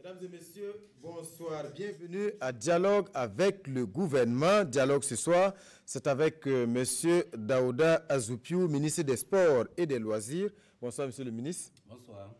Mesdames et messieurs, bonsoir. Bienvenue à Dialogue avec le gouvernement. Dialogue ce soir, c'est avec monsieur Daouda Azoupiou, ministre des Sports et des Loisirs. Bonsoir, monsieur le ministre. Bonsoir.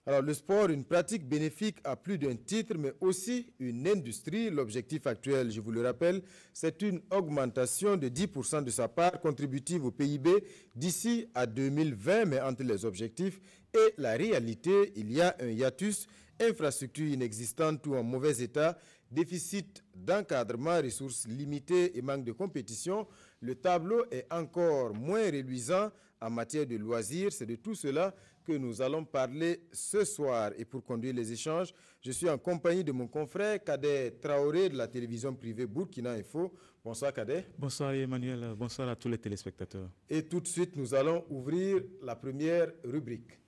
Alors, le sport, une pratique bénéfique à plus d'un titre, mais aussi une industrie. L'objectif actuel, je vous le rappelle, c'est une augmentation de 10% de sa part contributive au PIB d'ici à 2020. Mais entre les objectifs et la réalité, il y a un hiatus, infrastructure inexistante ou en mauvais état, déficit d'encadrement, ressources limitées et manque de compétition. Le tableau est encore moins reluisant en matière de loisirs. C'est de tout cela que nous allons parler ce soir. Et pour conduire les échanges, je suis en compagnie de mon confrère Kader Traoré de la télévision privée Burkina Info. Bonsoir Kader. Bonsoir Emmanuel, bonsoir à tous les téléspectateurs. Et tout de suite, nous allons ouvrir la première rubrique.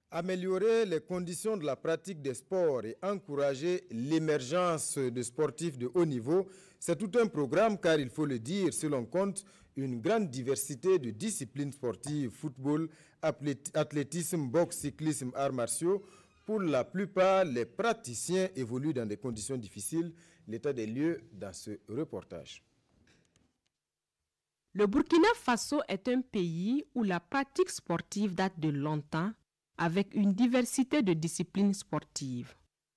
Améliorer les conditions de la pratique des sports et encourager l'émergence de sportifs de haut niveau, c'est tout un programme car il faut le dire, si l'on compte une grande diversité de disciplines sportives, football, athlétisme, boxe, cyclisme, arts martiaux. Pour la plupart, les praticiens évoluent dans des conditions difficiles. L'état des lieux dans ce reportage. Le Burkina Faso est un pays où la pratique sportive date de longtemps, avec une diversité de disciplines sportives.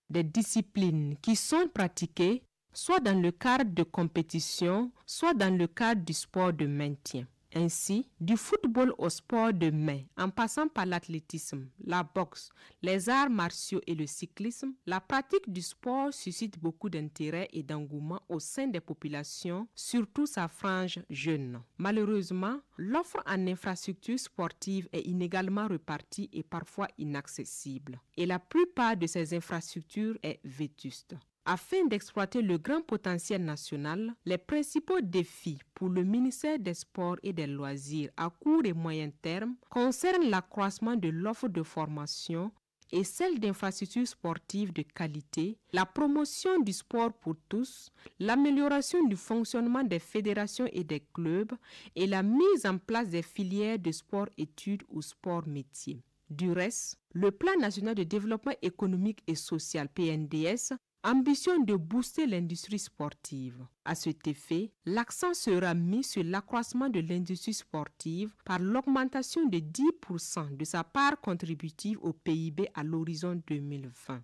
Des disciplines qui sont pratiquées soit dans le cadre de compétition, soit dans le cadre du sport de maintien. Ainsi, du football au sport de main, en passant par l'athlétisme, la boxe, les arts martiaux et le cyclisme, la pratique du sport suscite beaucoup d'intérêt et d'engouement au sein des populations, surtout sa frange jeune. Malheureusement, l'offre en infrastructures sportives est inégalement repartie et parfois inaccessible. Et la plupart de ces infrastructures est vétuste. Afin d'exploiter le grand potentiel national, les principaux défis pour le ministère des Sports et des Loisirs à court et moyen terme concernent l'accroissement de l'offre de formation et celle d'infrastructures sportives de qualité, la promotion du sport pour tous, l'amélioration du fonctionnement des fédérations et des clubs et la mise en place des filières de sport-études ou sport-métiers. Du reste, le Plan national de développement économique et social PNDS ambitionne de booster l'industrie sportive. À cet effet, l'accent sera mis sur l'accroissement de l'industrie sportive par l'augmentation de 10% de sa part contributive au PIB à l'horizon 2020.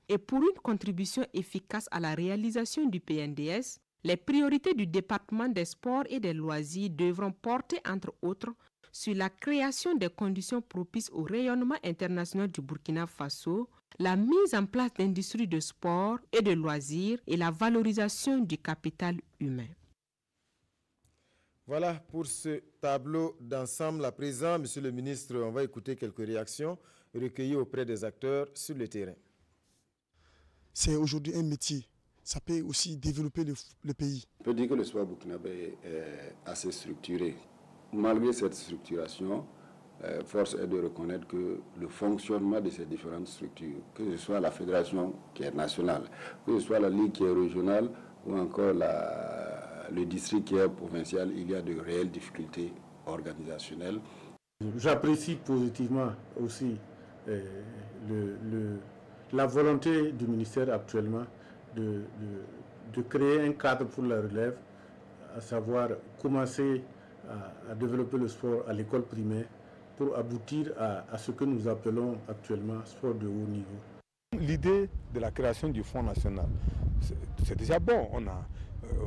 Et pour une contribution efficace à la réalisation du PNDS, les priorités du département des sports et des loisirs devront porter, entre autres, sur la création des conditions propices au rayonnement international du Burkina Faso, la mise en place d'industries de sport et de loisirs et la valorisation du capital humain. Voilà pour ce tableau d'ensemble. À présent, monsieur le ministre, on va écouter quelques réactions recueillies auprès des acteurs sur le terrain. C'est aujourd'hui un métier. Ça peut aussi développer le pays. On peut dire que le sport burkinabé est assez structuré. Malgré cette structuration, force est de reconnaître que le fonctionnement de ces différentes structures, que ce soit la fédération qui est nationale, que ce soit la ligue qui est régionale ou encore le district qui est provincial, il y a de réelles difficultés organisationnelles. J'apprécie positivement aussi la volonté du ministère actuellement de créer un cadre pour la relève, à savoir commencer à développer le sport à l'école primaire pour aboutir à ce que nous appelons actuellement sport de haut niveau. L'idée de la création du Fonds national, c'est déjà bon, on a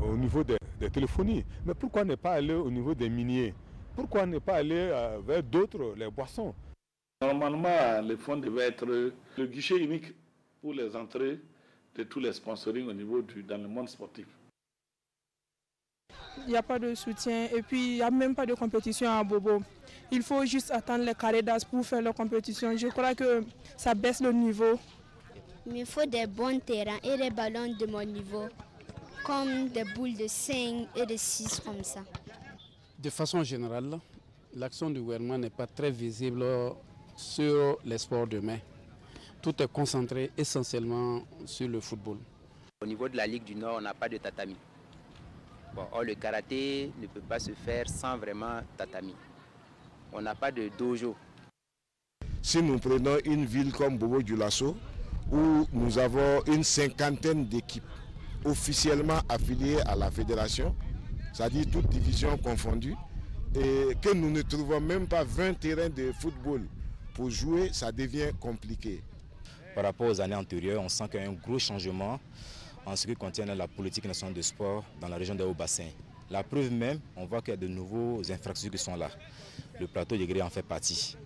au niveau des téléphonies, mais pourquoi ne pas aller au niveau des miniers? Pourquoi ne pas aller vers d'autres, les boissons? Normalement, le fonds devait être le guichet unique pour les entrées de tous les sponsorings au niveau dans le monde sportif. Il n'y a pas de soutien et puis il n'y a même pas de compétition à Bobo. Il faut juste attendre les carrés d'as pour faire la compétition. Je crois que ça baisse le niveau. Il me faut des bons terrains et des ballons de mon niveau, comme des boules de 5 et de 6 comme ça. De façon générale, L'action du gouvernement n'est pas très visible sur les sports de main. Tout est concentré essentiellement sur le football. Au niveau de la Ligue du Nord, on n'a pas de tatami. Bon, or, le karaté ne peut pas se faire sans vraiment tatami. On n'a pas de dojo. Si nous prenons une ville comme Bobo-Dioulasso, où nous avons une 50aine d'équipes officiellement affiliées à la fédération, c'est-à-dire toutes divisions confondues, et que nous ne trouvons même pas 20 terrains de football pour jouer, ça devient compliqué. Par rapport aux années antérieures, on sent qu'il y a un gros changement en ce qui concerne la politique nationale de sport dans la région des Hauts-Bassins. La preuve même, on voit qu'il y a de nouveaux infrastructures qui sont là. Le plateau de Gré en fait partie.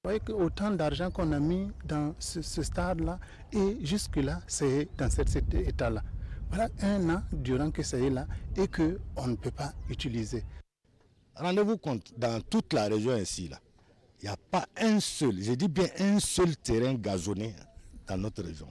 Vous voyez qu'autant d'argent qu'on a mis dans ce stade-là, et jusque-là, c'est dans cet état-là. Voilà un an durant que c'est là et qu'on ne peut pas utiliser. Rendez-vous compte, dans toute la région ici, là, il n'y a pas un seul, je dis bien un seul terrain gazonné dans notre région.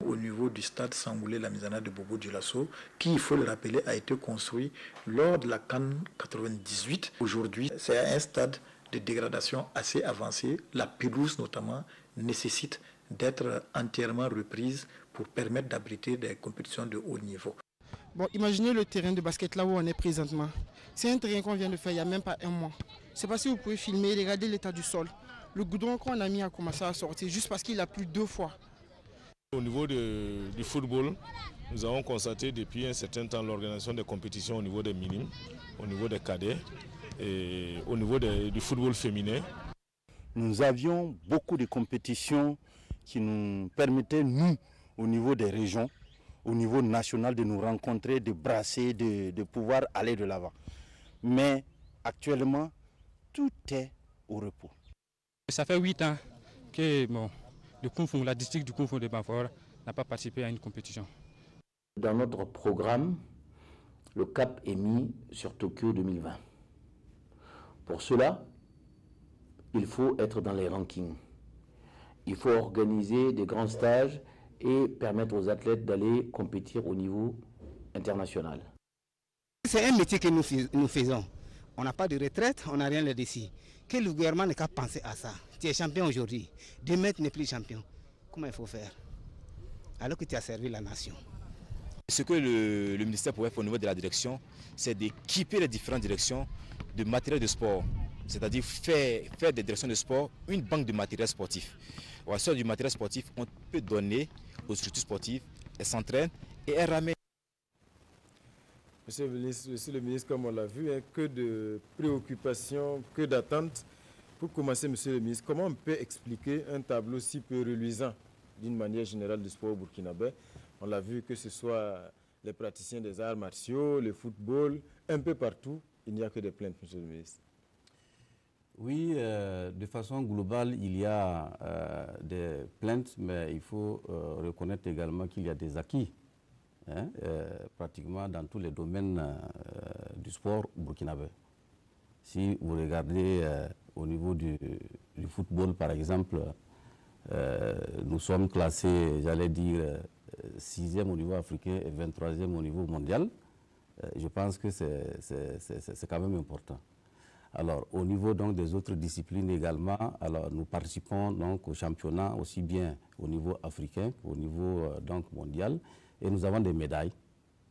Au niveau du stade Sangoulé, la Misana de Bobo-Dioulasso, qui, il faut le rappeler, a été construit lors de la CAN 98. Aujourd'hui, c'est un stade de dégradation assez avancée. La pelouse, notamment, nécessite d'être entièrement reprise pour permettre d'abriter des compétitions de haut niveau. Bon, imaginez le terrain de basket là où on est présentement. C'est un terrain qu'on vient de faire il n'y a même pas un mois. C'est pas si vous pouvez filmer, regardez l'état du sol. Le goudron qu'on a mis a commencé à sortir juste parce qu'il a plu 2 fois. Au niveau du football, nous avons constaté depuis un certain temps l'organisation des compétitions au niveau des minimes, au niveau des cadets et au niveau du football féminin. Nous avions beaucoup de compétitions qui nous permettaient, nous, au niveau des régions, au niveau national, de nous rencontrer, de brasser, de pouvoir aller de l'avant. Mais actuellement, tout est au repos. Ça fait 8 ans que le Kung Fu, la district du Kung Fu de Banfort n'a pas participé à une compétition. Dans notre programme, le cap est mis sur Tokyo 2020. Pour cela, il faut être dans les rankings. Il faut organiser des grands stages et permettre aux athlètes d'aller compétir au niveau international. C'est un métier que nous faisons. On n'a pas de retraite, on n'a rien là-dessus. Que le gouvernement n'est qu'à penser à ça. Tu es champion aujourd'hui, demain tu n'es plus champion. Comment il faut faire? Alors que tu as servi la nation. Ce que le ministère pourrait faire au niveau de la direction, c'est d'équiper les différentes directions de matériel de sport. C'est-à-dire faire des directions de sport une banque de matériel sportif. Au sein du matériel sportif, on peut donner aux structures sportives, elles s'entraînent et elles ramènent. Monsieur le ministre, comme on l'a vu, que de préoccupations, que d'attentes. Pour commencer, monsieur le ministre, comment on peut expliquer un tableau si peu reluisant d'une manière générale du sport burkinabé? On l'a vu, que ce soit les praticiens des arts martiaux, le football, un peu partout, il n'y a que des plaintes, monsieur le ministre. Oui, de façon globale, il y a des plaintes, mais il faut reconnaître également qu'il y a des acquis. Pratiquement dans tous les domaines du sport burkinabé. Si vous regardez au niveau du football, par exemple, nous sommes classés, j'allais dire, 6e au niveau africain et 23e au niveau mondial. Je pense que c'est quand même important. Alors, au niveau donc des autres disciplines également, alors nous participons donc au championnat aussi bien au niveau africain qu'au niveau donc mondial. Et nous avons des médailles.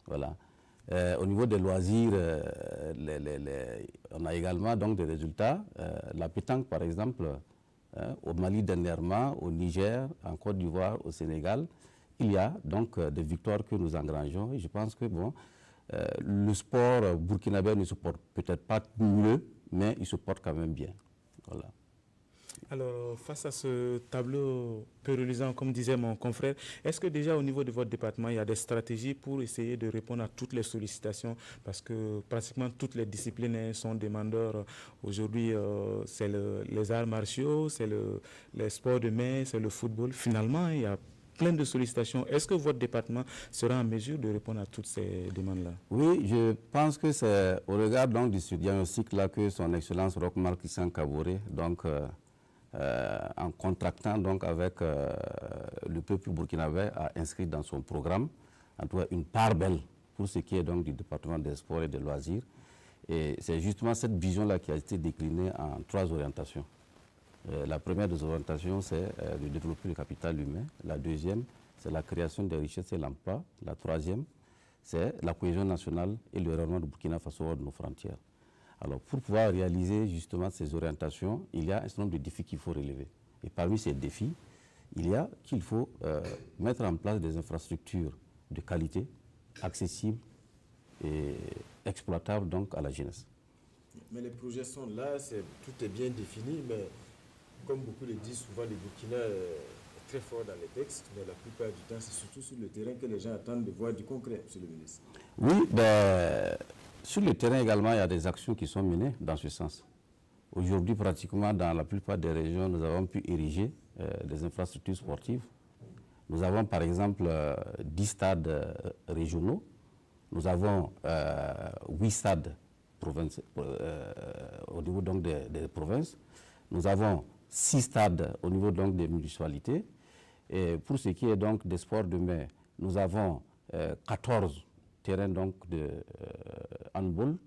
Voilà. Au niveau des loisirs, on a également donc des résultats. La pétanque, par exemple, au Mali dernièrement, au Niger, en Côte d'Ivoire, au Sénégal, il y a donc des victoires que nous engrangeons. Et je pense que le sport burkinabé ne se porte peut-être pas mieux, mais il se porte quand même bien. Voilà. Alors, face à ce tableau peu reluisant, comme disait mon confrère, est-ce que déjà au niveau de votre département, il y a des stratégies pour essayer de répondre à toutes les sollicitations? Parce que pratiquement toutes les disciplines sont demandeurs. Aujourd'hui, c'est les arts martiaux, c'est les sports de main, c'est le football. Finalement, il y a plein de sollicitations. Est-ce que votre département sera en mesure de répondre à toutes ces demandes-là? Oui, je pense que c'est au regard donc, du diagnostic-là que son Excellence Roch-Marc Christian Kaboré, donc en contractant donc avec le peuple burkinabé, a inscrit dans son programme, en tout cas une part belle pour ce qui est donc du département des sports et des loisirs. Et c'est justement cette vision-là qui a été déclinée en 3 orientations. La première des orientations, c'est de développer le capital humain. La deuxième, c'est la création des richesses et l'emploi. La troisième, c'est la cohésion nationale et le rayonnement de Burkina Faso hors de nos frontières. Alors, pour pouvoir réaliser justement ces orientations, il y a un certain nombre de défis qu'il faut relever. Et parmi ces défis, il y a qu'il faut mettre en place des infrastructures de qualité, accessibles et exploitables donc à la jeunesse. Mais les projets sont là, tout est bien défini, mais comme beaucoup le disent souvent, le Burkina est très fort dans les textes, mais la plupart du temps, c'est surtout sur le terrain que les gens attendent de voir du concret, monsieur le ministre. Oui, ben, sur le terrain également, il y a des actions qui sont menées dans ce sens. Aujourd'hui, pratiquement dans la plupart des régions, nous avons pu ériger des infrastructures sportives. Nous avons par exemple 10 stades régionaux, nous avons 8 stades au niveau donc des provinces, nous avons 6 stades au niveau donc des municipalités. Et pour ce qui est donc des sports de mer, nous avons 14 terrains donc de handball,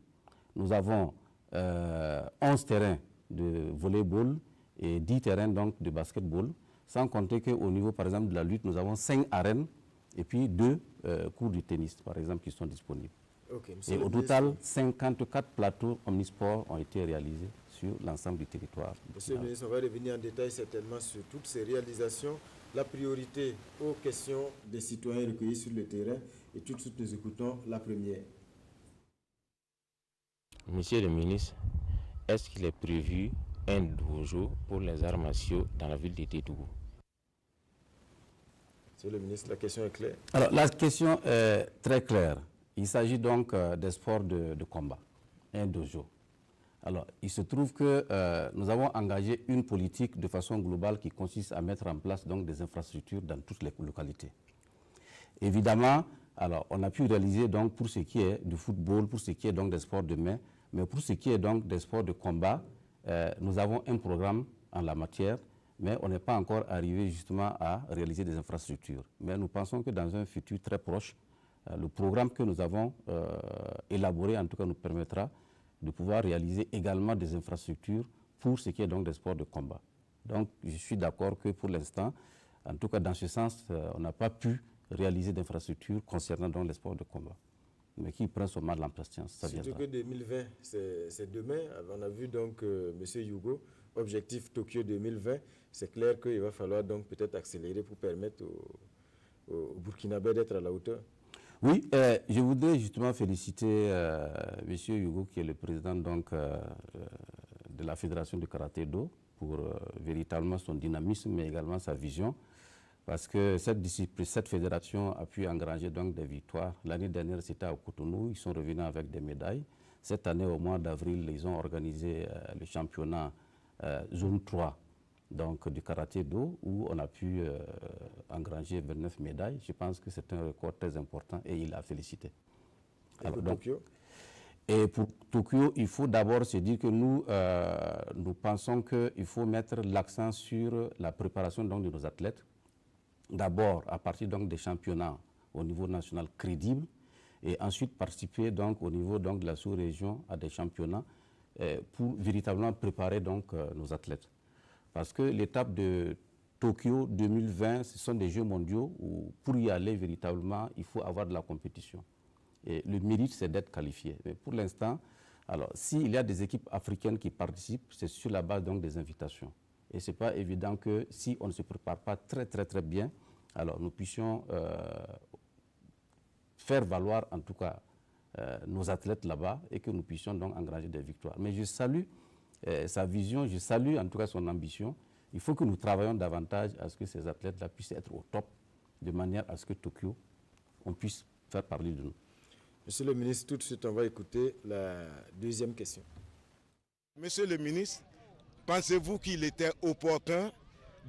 nous avons 11 terrains de volleyball et 10 terrains donc de basketball, sans compter qu'au niveau par exemple de la lutte, nous avons 5 arènes et puis 2 cours de tennis par exemple qui sont disponibles. Okay, et au total, 54 plateaux omnisports ont été réalisés sur l'ensemble du territoire. Monsieur le ministre, on va revenir en détail certainement sur toutes ces réalisations. La priorité aux questions des citoyens recueillis sur le terrain. Et tout de suite, nous écoutons la première. Monsieur le ministre, est-ce qu'il est prévu un dojo pour les arts martiaux dans la ville de Tétougou? Monsieur le ministre, la question est claire. Alors, la question est très claire. Il s'agit donc des sports de combat, un dojo. Alors, il se trouve que nous avons engagé une politique de façon globale qui consiste à mettre en place donc des infrastructures dans toutes les localités. Évidemment, alors, on a pu réaliser donc pour ce qui est du football, pour ce qui est donc des sports de main, mais pour ce qui est donc des sports de combat, nous avons un programme en la matière, mais on n'est pas encore arrivé justement à réaliser des infrastructures. Mais nous pensons que dans un futur très proche, le programme que nous avons élaboré, en tout cas, nous permettra de pouvoir réaliser également des infrastructures pour ce qui est donc des sports de combat. Donc, je suis d'accord que pour l'instant, en tout cas dans ce sens, on n'a pas pu réaliser d'infrastructures concernant donc les sports de combat. Mais qui prend son mal en patience, ça viendra. Surtout que 2020, c'est demain. On a vu donc M. Yougo, objectif Tokyo 2020. C'est clair qu'il va falloir donc peut-être accélérer pour permettre aux Burkinabés d'être à la hauteur. Oui, je voudrais justement féliciter M. Yougo, qui est le président donc, de la Fédération du Karaté-Do, pour véritablement son dynamisme, mais également sa vision. Parce que cette fédération a pu engranger donc des victoires. L'année dernière, c'était à Cotonou, ils sont revenus avec des médailles. Cette année, au mois d'avril, ils ont organisé le championnat zone 3 donc, du karaté-do, où on a pu engranger 29 médailles. Je pense que c'est un record très important et il a félicité. Et pour Tokyo? Et pour Tokyo, il faut d'abord se dire que nous pensons qu'il faut mettre l'accent sur la préparation donc, de nos athlètes. D'abord, à partir donc, des championnats au niveau national crédibles, et ensuite participer donc, au niveau donc, de la sous-région à des championnats pour véritablement préparer donc, nos athlètes. Parce que l'étape de Tokyo 2020, ce sont des Jeux mondiaux où pour y aller véritablement, il faut avoir de la compétition. Et le mérite, c'est d'être qualifié. Mais pour l'instant, alors s'il y a des équipes africaines qui participent, c'est sur la base donc, des invitations. Et ce n'est pas évident que si on ne se prépare pas très bien, alors nous puissions faire valoir en tout cas nos athlètes là-bas et que nous puissions donc engranger des victoires. Mais je salue sa vision, je salue en tout cas son ambition. Il faut que nous travaillions davantage à ce que ces athlètes-là puissent être au top, de manière à ce que Tokyo, on puisse faire parler de nous. Monsieur le ministre, tout de suite, on va écouter la deuxième question. Monsieur le ministre, pensez-vous qu'il était opportun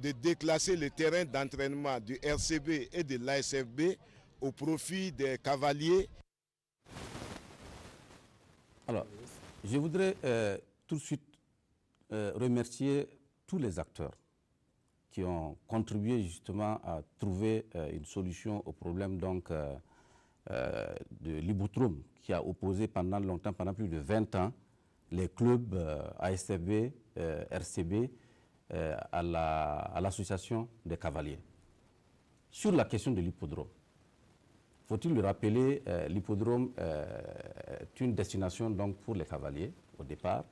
de déclasser le terrain d'entraînement du RCB et de l'ASFB au profit des cavaliers? Alors, je voudrais tout de suite remercier tous les acteurs qui ont contribué justement à trouver une solution au problème donc, de l'Iboutrum qui a opposé pendant longtemps, pendant plus de 20 ans, les clubs ASFB, RCB à l'association des cavaliers. Sur la question de l'hippodrome, faut-il le rappeler, l'hippodrome est une destination donc, pour les cavaliers au départ.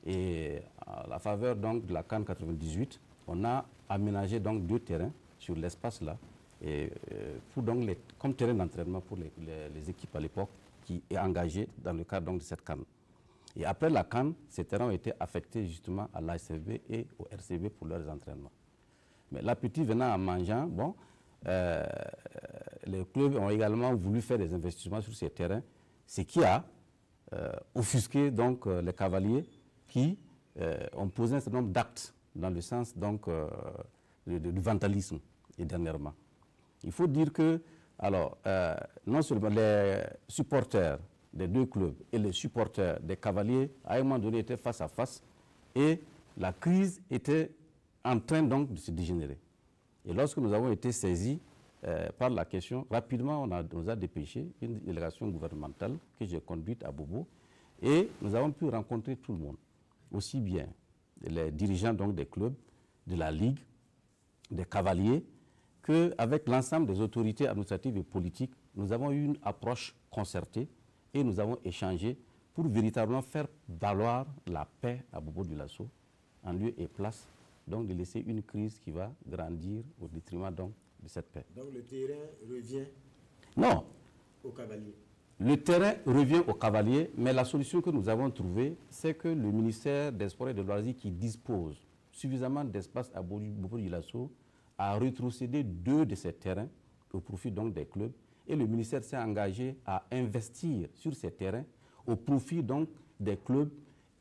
Et à la faveur donc, de la CAN 98, on a aménagé donc 2 terrains sur l'espace là, et, pour, donc, comme terrain d'entraînement pour les équipes à l'époque qui est engagée dans le cadre donc, de cette CAN. Et après la CAN, ces terrains ont été affectés justement à l'ASFB et au RCB pour leurs entraînements. Mais l'appétit venant en mangeant, bon, les clubs ont également voulu faire des investissements sur ces terrains, ce qui a offusqué donc, les cavaliers qui ont posé un certain nombre d'actes dans le sens donc, du vandalisme et dernièrement. Il faut dire que alors, non seulement les supporters des 2 clubs et les supporters des cavaliers à un moment donné étaient face à face et la crise était en train donc de se dégénérer. Et lorsque nous avons été saisis par la question, rapidement on nous a dépêché une délégation gouvernementale que j'ai conduite à Bobo et nous avons pu rencontrer tout le monde, aussi bien les dirigeants donc des clubs, de la Ligue, des cavaliers, qu'avec l'ensemble des autorités administratives et politiques, nous avons eu une approche concertée et nous avons échangé pour véritablement faire valoir la paix à Bobo-Dioulasso en lieu et place donc de laisser une crise qui va grandir au détriment donc de cette paix. Donc le terrain revient non. aux cavaliers. Le terrain revient aux cavaliers, mais la solution que nous avons trouvée, c'est que le ministère des Sports et des Loisirs qui dispose suffisamment d'espace à Bobo-Dioulasso a rétrocédé 2 de ces terrains au profit donc des clubs et le ministère s'est engagé à investir sur ces terrains au profit donc des clubs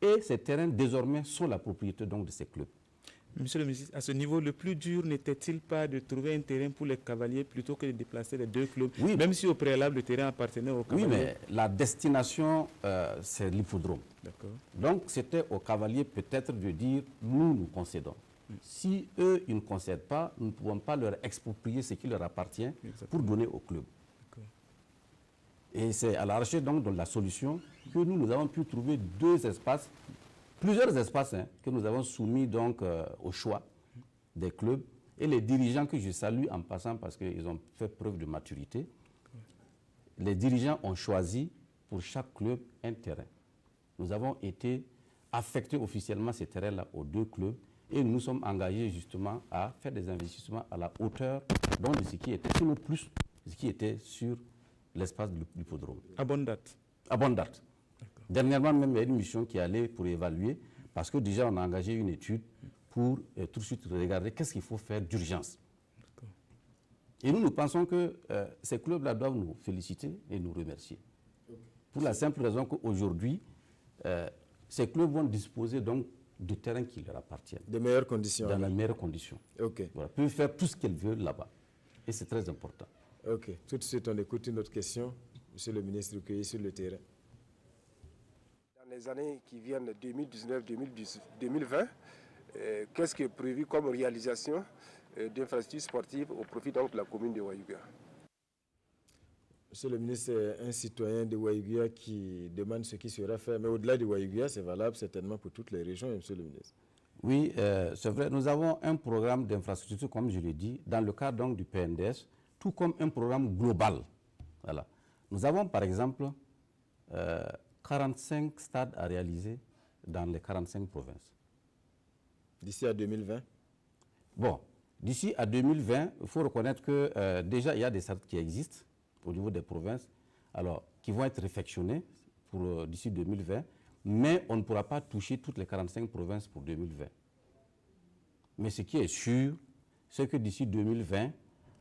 et ces terrains désormais sont la propriété donc de ces clubs. Monsieur le ministre, à ce niveau, le plus dur n'était-il pas de trouver un terrain pour les cavaliers plutôt que de déplacer les 2 clubs, oui, même si au préalable le terrain appartenait aux cavaliers? Oui, mais la destination, c'est l'hippodrome. Donc c'était aux cavaliers peut-être de dire, nous concédons. Si eux, ils ne concèdent pas, nous ne pouvons pas leur exproprier ce qui leur appartient pour donner au club. Et c'est à la recherche donc de la solution que nous avons pu trouver 2 espaces, plusieurs espaces que nous avons soumis donc au choix des clubs et les dirigeants que je salue en passant parce qu'ils ont fait preuve de maturité. Les dirigeants ont choisi pour chaque club un terrain. Nous avons été affectés officiellement ces terrains-là aux 2 clubs et nous nous sommes engagés justement à faire des investissements à la hauteur donc, de ce qui était, sinon plus, ce qui était sur l'espace de l'hippodrome. À bonne date? À bonne date. Dernièrement, même, il y a une mission qui allait pour évaluer, parce que déjà, on a engagé une étude pour tout de suite regarder qu'est-ce qu'il faut faire d'urgence. Et nous pensons que ces clubs-là doivent nous féliciter et nous remercier. Pour la simple raison qu'aujourd'hui, ces clubs vont disposer donc de terrains qui leur appartiennent. De meilleures conditions. Dans les meilleures conditions. Voilà, peuvent faire tout ce qu'elles veulent là-bas. Et c'est très important. Ok. Tout de suite, on écoute une autre question. Monsieur le ministre, recueilli sur le terrain. Dans les années qui viennent, 2019-2020, qu'est-ce qui est prévu comme réalisation d'infrastructures sportives au profit donc, de la commune de Ouayouga? Monsieur le ministre, c'est un citoyen de Ouayouga qui demande ce qui sera fait. Mais au-delà de Ouayouga, c'est valable certainement pour toutes les régions, monsieur le ministre. Oui, c'est vrai. Nous avons un programme d'infrastructure, comme je l'ai dit, dans le cadre donc, du PNDS, tout comme un programme global. Voilà. Nous avons, par exemple, 45 stades à réaliser dans les 45 provinces. D'ici à 2020? Bon, d'ici à 2020, il faut reconnaître que déjà, il y a des stades qui existent au niveau des provinces, alors, qui vont être réfectionnés pour d'ici 2020, mais on ne pourra pas toucher toutes les 45 provinces pour 2020. Mais ce qui est sûr, c'est que d'ici 2020,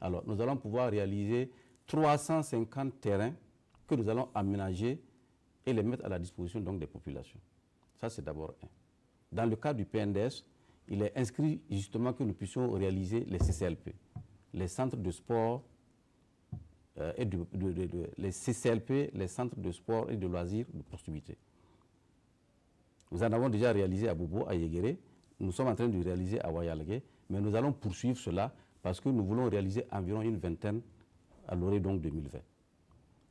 alors, nous allons pouvoir réaliser 350 terrains que nous allons aménager et les mettre à la disposition donc, des populations. Ça, c'est d'abord un. Dans le cadre du PNDS, il est inscrit justement que nous puissions réaliser les CCLP, les centres de sport les CCLP, les centres de sport et de loisirs de proximité. Nous en avons déjà réalisé à Bobo, à Yéguéré. Nous sommes en train de réaliser à Wayalgué, mais nous allons poursuivre cela parce que nous voulons réaliser environ une vingtaine à l'horizon donc 2020.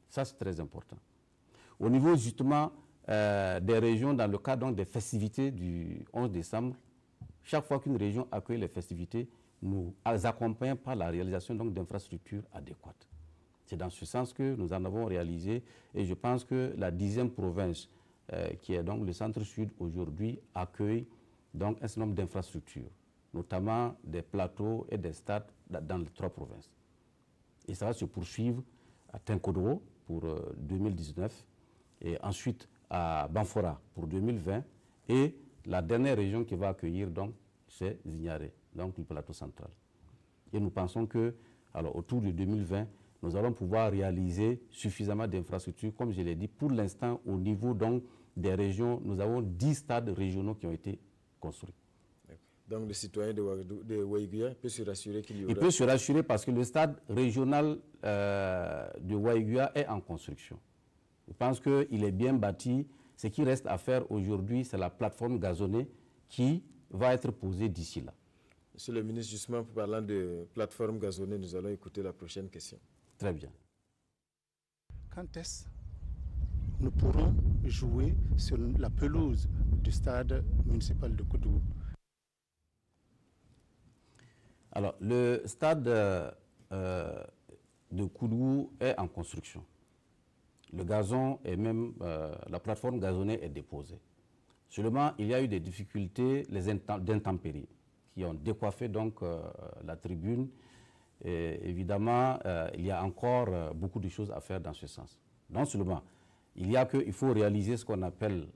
Ça, c'est très important. Au niveau justement des régions, dans le cadre des festivités du 11 décembre, chaque fois qu'une région accueille les festivités, nous accompagnons par la réalisation d'infrastructures adéquates. C'est dans ce sens que nous en avons réalisé et je pense que la 10e province, qui est donc le centre-sud aujourd'hui, accueille donc un certain nombre d'infrastructures, notamment des plateaux et des stades dans les 3 provinces. Et ça va se poursuivre à Tinkodro pour 2019 et ensuite à Banfora pour 2020 et la dernière région qui va accueillir donc c'est Zignaré, donc le plateau central. Et nous pensons que alors, autour de 2020, nous allons pouvoir réaliser suffisamment d'infrastructures, comme je l'ai dit. Pour l'instant, au niveau donc, des régions, nous avons 10 stades régionaux qui ont été construits. Donc le citoyen de Waïguia peut se rassurer qu'il y aura... Il peut se rassurer parce que le stade régional de Waïguia est en construction. Je pense qu'il est bien bâti. Ce qui reste à faire aujourd'hui, c'est la plateforme gazonnée qui va être posée d'ici là. Monsieur le ministre, justement, parlant de plateforme gazonnée, nous allons écouter la prochaine question. Très bien. Quand est-ce que nous pourrons jouer sur la pelouse du stade municipal de Koudougou? Alors, le stade de Koudougou est en construction. Le gazon et même la plateforme gazonnée est déposée. Seulement, il y a eu des difficultés d'intempéries qui ont décoiffé donc la tribune. Et évidemment, il y a encore beaucoup de choses à faire dans ce sens. Non seulement, il faut réaliser ce qu'on appelle,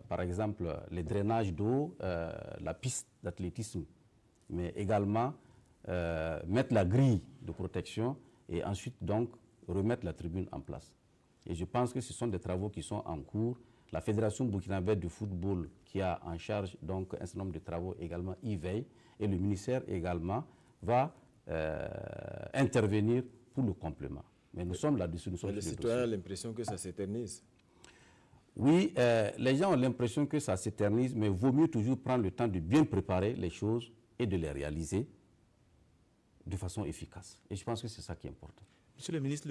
par exemple, les drainages d'eau, la piste d'athlétisme, mais également mettre la grille de protection et ensuite donc remettre la tribune en place. Et je pense que ce sont des travaux qui sont en cours. La Fédération burkinabé de football qui a en charge donc un certain nombre de travaux également y veille et le ministère également va intervenir pour le complément. Mais nous sommes là-dessus. Mais les citoyens ont l'impression que ça s'éternise. Oui, les gens ont l'impression que ça s'éternise, mais il vaut mieux toujours prendre le temps de bien préparer les choses et de les réaliser de façon efficace. Et je pense que c'est ça qui est important. Monsieur le ministre,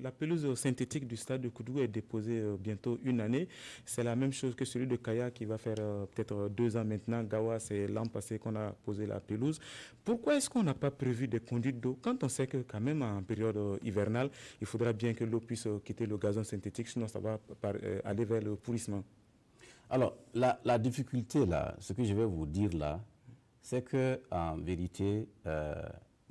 la pelouse synthétique du stade de Koudougou est déposée bientôt 1 année. C'est la même chose que celui de Kaya qui va faire peut-être 2 ans maintenant. Gawa, c'est l'an passé qu'on a posé la pelouse. Pourquoi est-ce qu'on n'a pas prévu des conduites d'eau quand on sait que quand même en période hivernale, il faudra bien que l'eau puisse quitter le gazon synthétique, sinon ça va aller vers le pourrissement? Alors, la difficulté là, ce que je vais vous dire là, c'est qu'en vérité,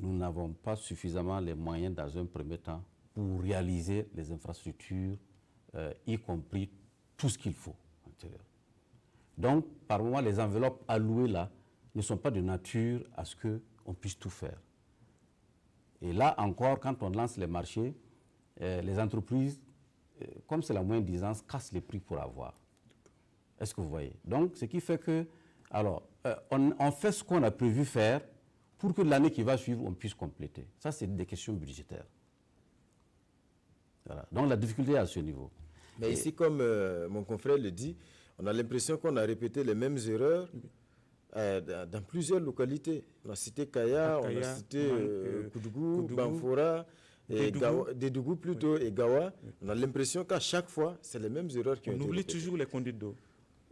nous n'avons pas suffisamment les moyens dans un premier temps pour réaliser les infrastructures, y compris tout ce qu'il faut à l'intérieur. Donc, par moment, les enveloppes allouées là ne sont pas de nature à ce qu'on puisse tout faire. Et là encore, quand on lance les marchés, les entreprises, comme c'est la moins-disance, cassent les prix pour avoir. Est-ce que vous voyez? Donc, ce qui fait que, alors, on fait ce qu'on a prévu faire pour que l'année qui va suivre, on puisse compléter. Ça, c'est des questions budgétaires. Voilà. Donc, la difficulté est à ce niveau. Mais ici, comme mon confrère le dit, on a l'impression qu'on a répété les mêmes erreurs dans plusieurs localités. On a cité Kaya, on a cité Koudougou, Banfora, Dédougou plutôt, et Gawa. On a l'impression qu'à chaque fois, c'est les mêmes erreurs qui ont été répétées. On oublie toujours les conduites d'eau.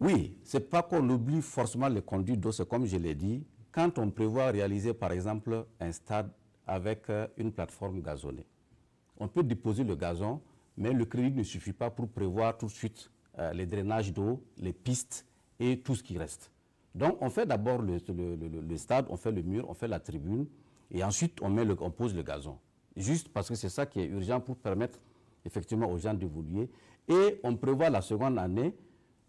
Oui, ce n'est pas qu'on oublie forcément les conduites d'eau, c'est comme je l'ai dit. Quand on prévoit réaliser, par exemple, un stade avec une plateforme gazonnée, on peut déposer le gazon, mais le crédit ne suffit pas pour prévoir tout de suite les drainages d'eau, les pistes et tout ce qui reste. Donc, on fait d'abord le stade, on fait le mur, on fait la tribune, et ensuite, on pose le gazon. Juste parce que c'est ça qui est urgent pour permettre effectivement aux gens d'évoluer. Et on prévoit la seconde année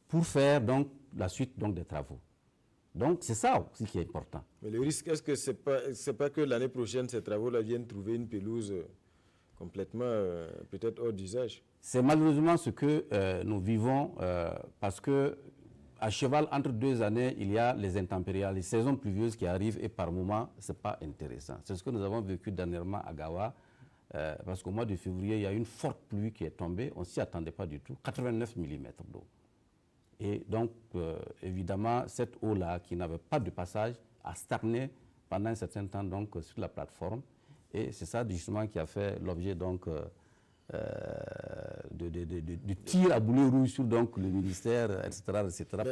pour faire donc la suite donc, des travaux. Donc, c'est ça aussi qui est important. Mais le risque, est-ce que ce n'est pas que l'année prochaine, ces travaux-là viennent trouver une pelouse complètement, peut-être hors d'usage? C'est malheureusement ce que nous vivons parce que à cheval, entre 2 années, il y a les intempéries, les saisons pluvieuses qui arrivent et par moments, ce n'est pas intéressant. C'est ce que nous avons vécu dernièrement à Gawa parce qu'au mois de février, il y a une forte pluie qui est tombée. On ne s'y attendait pas du tout, 89 mm d'eau. Et donc, évidemment, cette eau-là, qui n'avait pas de passage, a stagné pendant un certain temps donc, sur la plateforme. Et c'est ça, justement, qui a fait l'objet de tir à boulet rouge sur donc, le ministère, etc.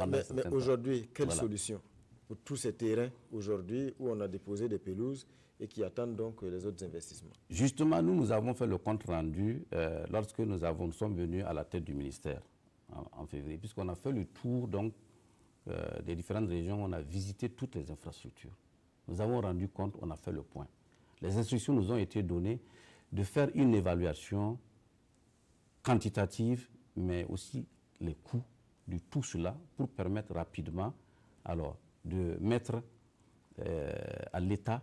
Mais aujourd'hui, quelle solution pour tous ces terrains aujourd'hui où on a déposé des pelouses et qui attendent donc les autres investissements? Justement, nous avons fait le compte rendu lorsque nous sommes venus à la tête du ministère en février, puisqu'on a fait le tour donc, des différentes régions, on a visité toutes les infrastructures. Nous avons rendu compte, on a fait le point. Les instructions nous ont été données de faire une évaluation quantitative, mais aussi les coûts de tout cela pour permettre rapidement alors, de mettre à l'état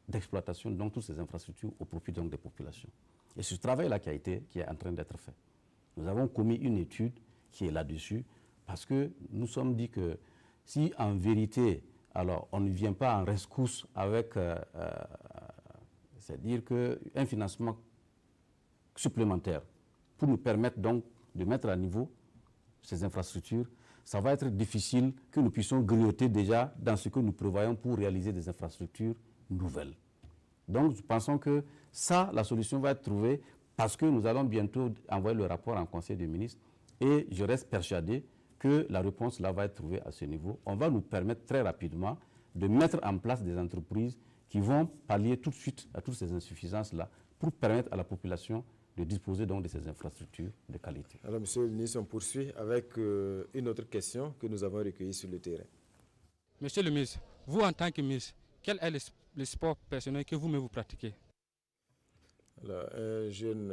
d'exploitation donc toutes ces infrastructures au profit donc, des populations. Et ce travail-là qui est en train d'être fait. Nous avons commis une étude qui est là-dessus parce que nous sommes dit que si en vérité, alors on ne vient pas en rescousse avec, c'est-à-dire qu'un financement supplémentaire pour nous permettre donc de mettre à niveau ces infrastructures, ça va être difficile que nous puissions grignoter déjà dans ce que nous prévoyons pour réaliser des infrastructures nouvelles. Donc, nous pensons que ça, la solution va être trouvée parce que nous allons bientôt envoyer le rapport en Conseil des ministres et je reste persuadé que la réponse là va être trouvée à ce niveau. On va nous permettre très rapidement de mettre en place des entreprises qui vont pallier tout de suite à toutes ces insuffisances-là pour permettre à la population de disposer donc de ces infrastructures de qualité. Alors, Monsieur le ministre, on poursuit avec une autre question que nous avons recueillie sur le terrain. Monsieur le ministre, vous en tant que ministre, quel est le sport personnel que vous-même vous pratiquez? Alors, un jeune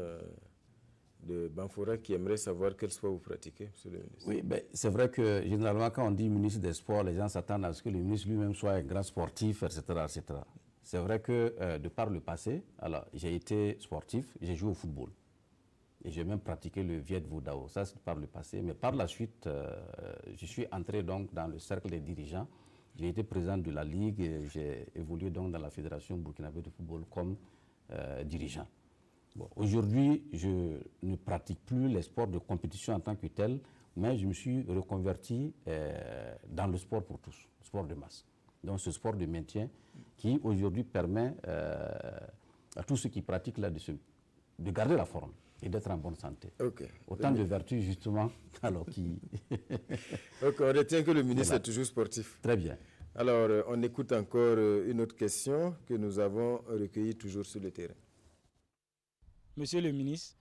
de Banfora qui aimerait savoir quel sport vous pratiquez, Monsieur le ministre. Oui, ben, c'est vrai que généralement quand on dit ministre des Sports, les gens s'attendent à ce que le ministre lui-même soit un grand sportif, etc. etc. C'est vrai que de par le passé, alors j'ai été sportif, j'ai joué au football. Et j'ai même pratiqué le Viet Vo Dao, ça c'est par le passé. Mais par la suite, je suis entré donc dans le cercle des dirigeants. J'ai été président de la Ligue et j'ai évolué donc dans la Fédération burkinabé de football comme dirigeant. Bon, aujourd'hui, je ne pratique plus les sports de compétition en tant que tel, mais je me suis reconverti dans le sport pour tous, le sport de masse. Donc ce sport de maintien qui aujourd'hui permet à tous ceux qui pratiquent là de garder la forme et d'être en bonne santé. Okay. Autant de vertus justement alors qui... Donc on retient que le ministre est toujours sportif. Très bien. Alors on écoute encore une autre question que nous avons recueillie toujours sur le terrain. Monsieur le ministre,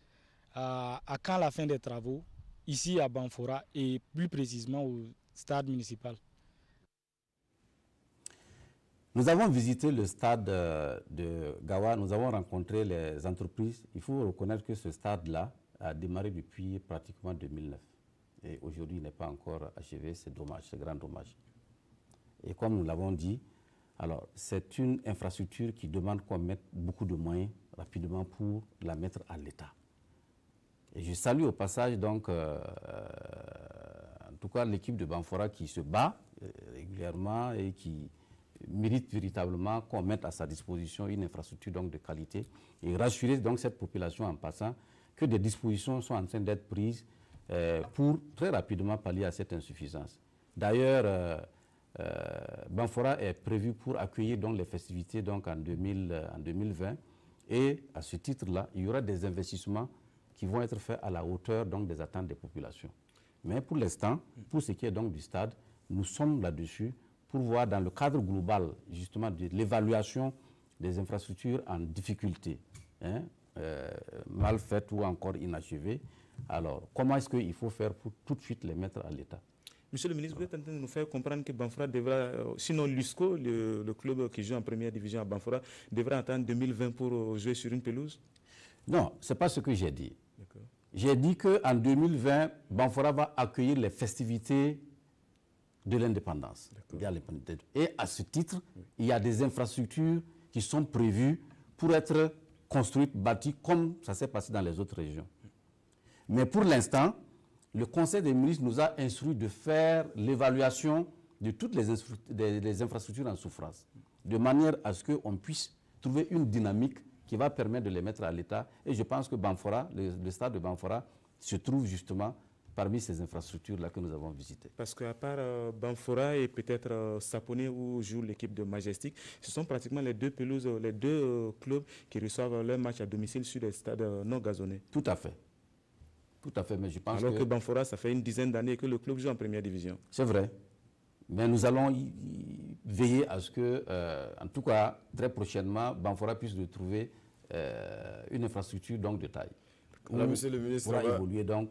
à quand la fin des travaux ici à Banfora et plus précisément au stade municipal? Nous avons visité le stade de Gawa, nous avons rencontré les entreprises. Il faut reconnaître que ce stade-là a démarré depuis pratiquement 2009. Et aujourd'hui, il n'est pas encore achevé, c'est dommage, c'est grand dommage. Et comme nous l'avons dit, alors c'est une infrastructure qui demande qu'on mette beaucoup de moyens rapidement pour la mettre à l'état. Et je salue au passage donc, en tout cas l'équipe de Banfora qui se bat régulièrement et qui mérite véritablement qu'on mette à sa disposition une infrastructure donc de qualité et rassurer donc cette population en passant que des dispositions sont en train d'être prises pour très rapidement pallier à cette insuffisance. D'ailleurs, Banfora est prévu pour accueillir donc les festivités donc en 2020 et à ce titre-là, il y aura des investissements qui vont être faits à la hauteur donc des attentes des populations. Mais pour l'instant, pour ce qui est donc du stade, nous sommes là-dessus pour voir dans le cadre global justement de l'évaluation des infrastructures en difficulté, mal faites ou encore inachevées. Alors, comment est-ce qu'il faut faire pour tout de suite les mettre à l'état? Monsieur le ministre, vous êtes en train de nous faire comprendre que Banfora devra, sinon l'USCO, le club qui joue en première division à Banfora, devra attendre 2020 pour jouer sur une pelouse? Non, ce n'est pas ce que j'ai dit. J'ai dit qu'en 2020, Banfora va accueillir les festivités de l'indépendance. Et à ce titre, il y a des infrastructures qui sont prévues pour être construites, bâties, comme ça s'est passé dans les autres régions. Mais pour l'instant, le Conseil des ministres nous a instruit de faire l'évaluation de toutes les infrastructures en souffrance, de manière à ce qu'on puisse trouver une dynamique qui va permettre de les mettre à l'état. Et je pense que Banfora, le stade de Banfora se trouve justement parmi ces infrastructures-là que nous avons visitées. Parce qu'à part Banfora et peut-être Sapone où joue l'équipe de Majestic, ce sont pratiquement les deux pelouses, les deux clubs qui reçoivent leur match à domicile sur des stades non gazonnés. Tout à fait. Tout à fait, mais je pense Alors que Banfora, ça fait une dizaine d'années que le club joue en première division. C'est vrai. Mais nous allons veiller à ce que, en tout cas, très prochainement, Banfora puisse retrouver une infrastructure donc, de taille. Alors, monsieur le ministre, pourra évoluer donc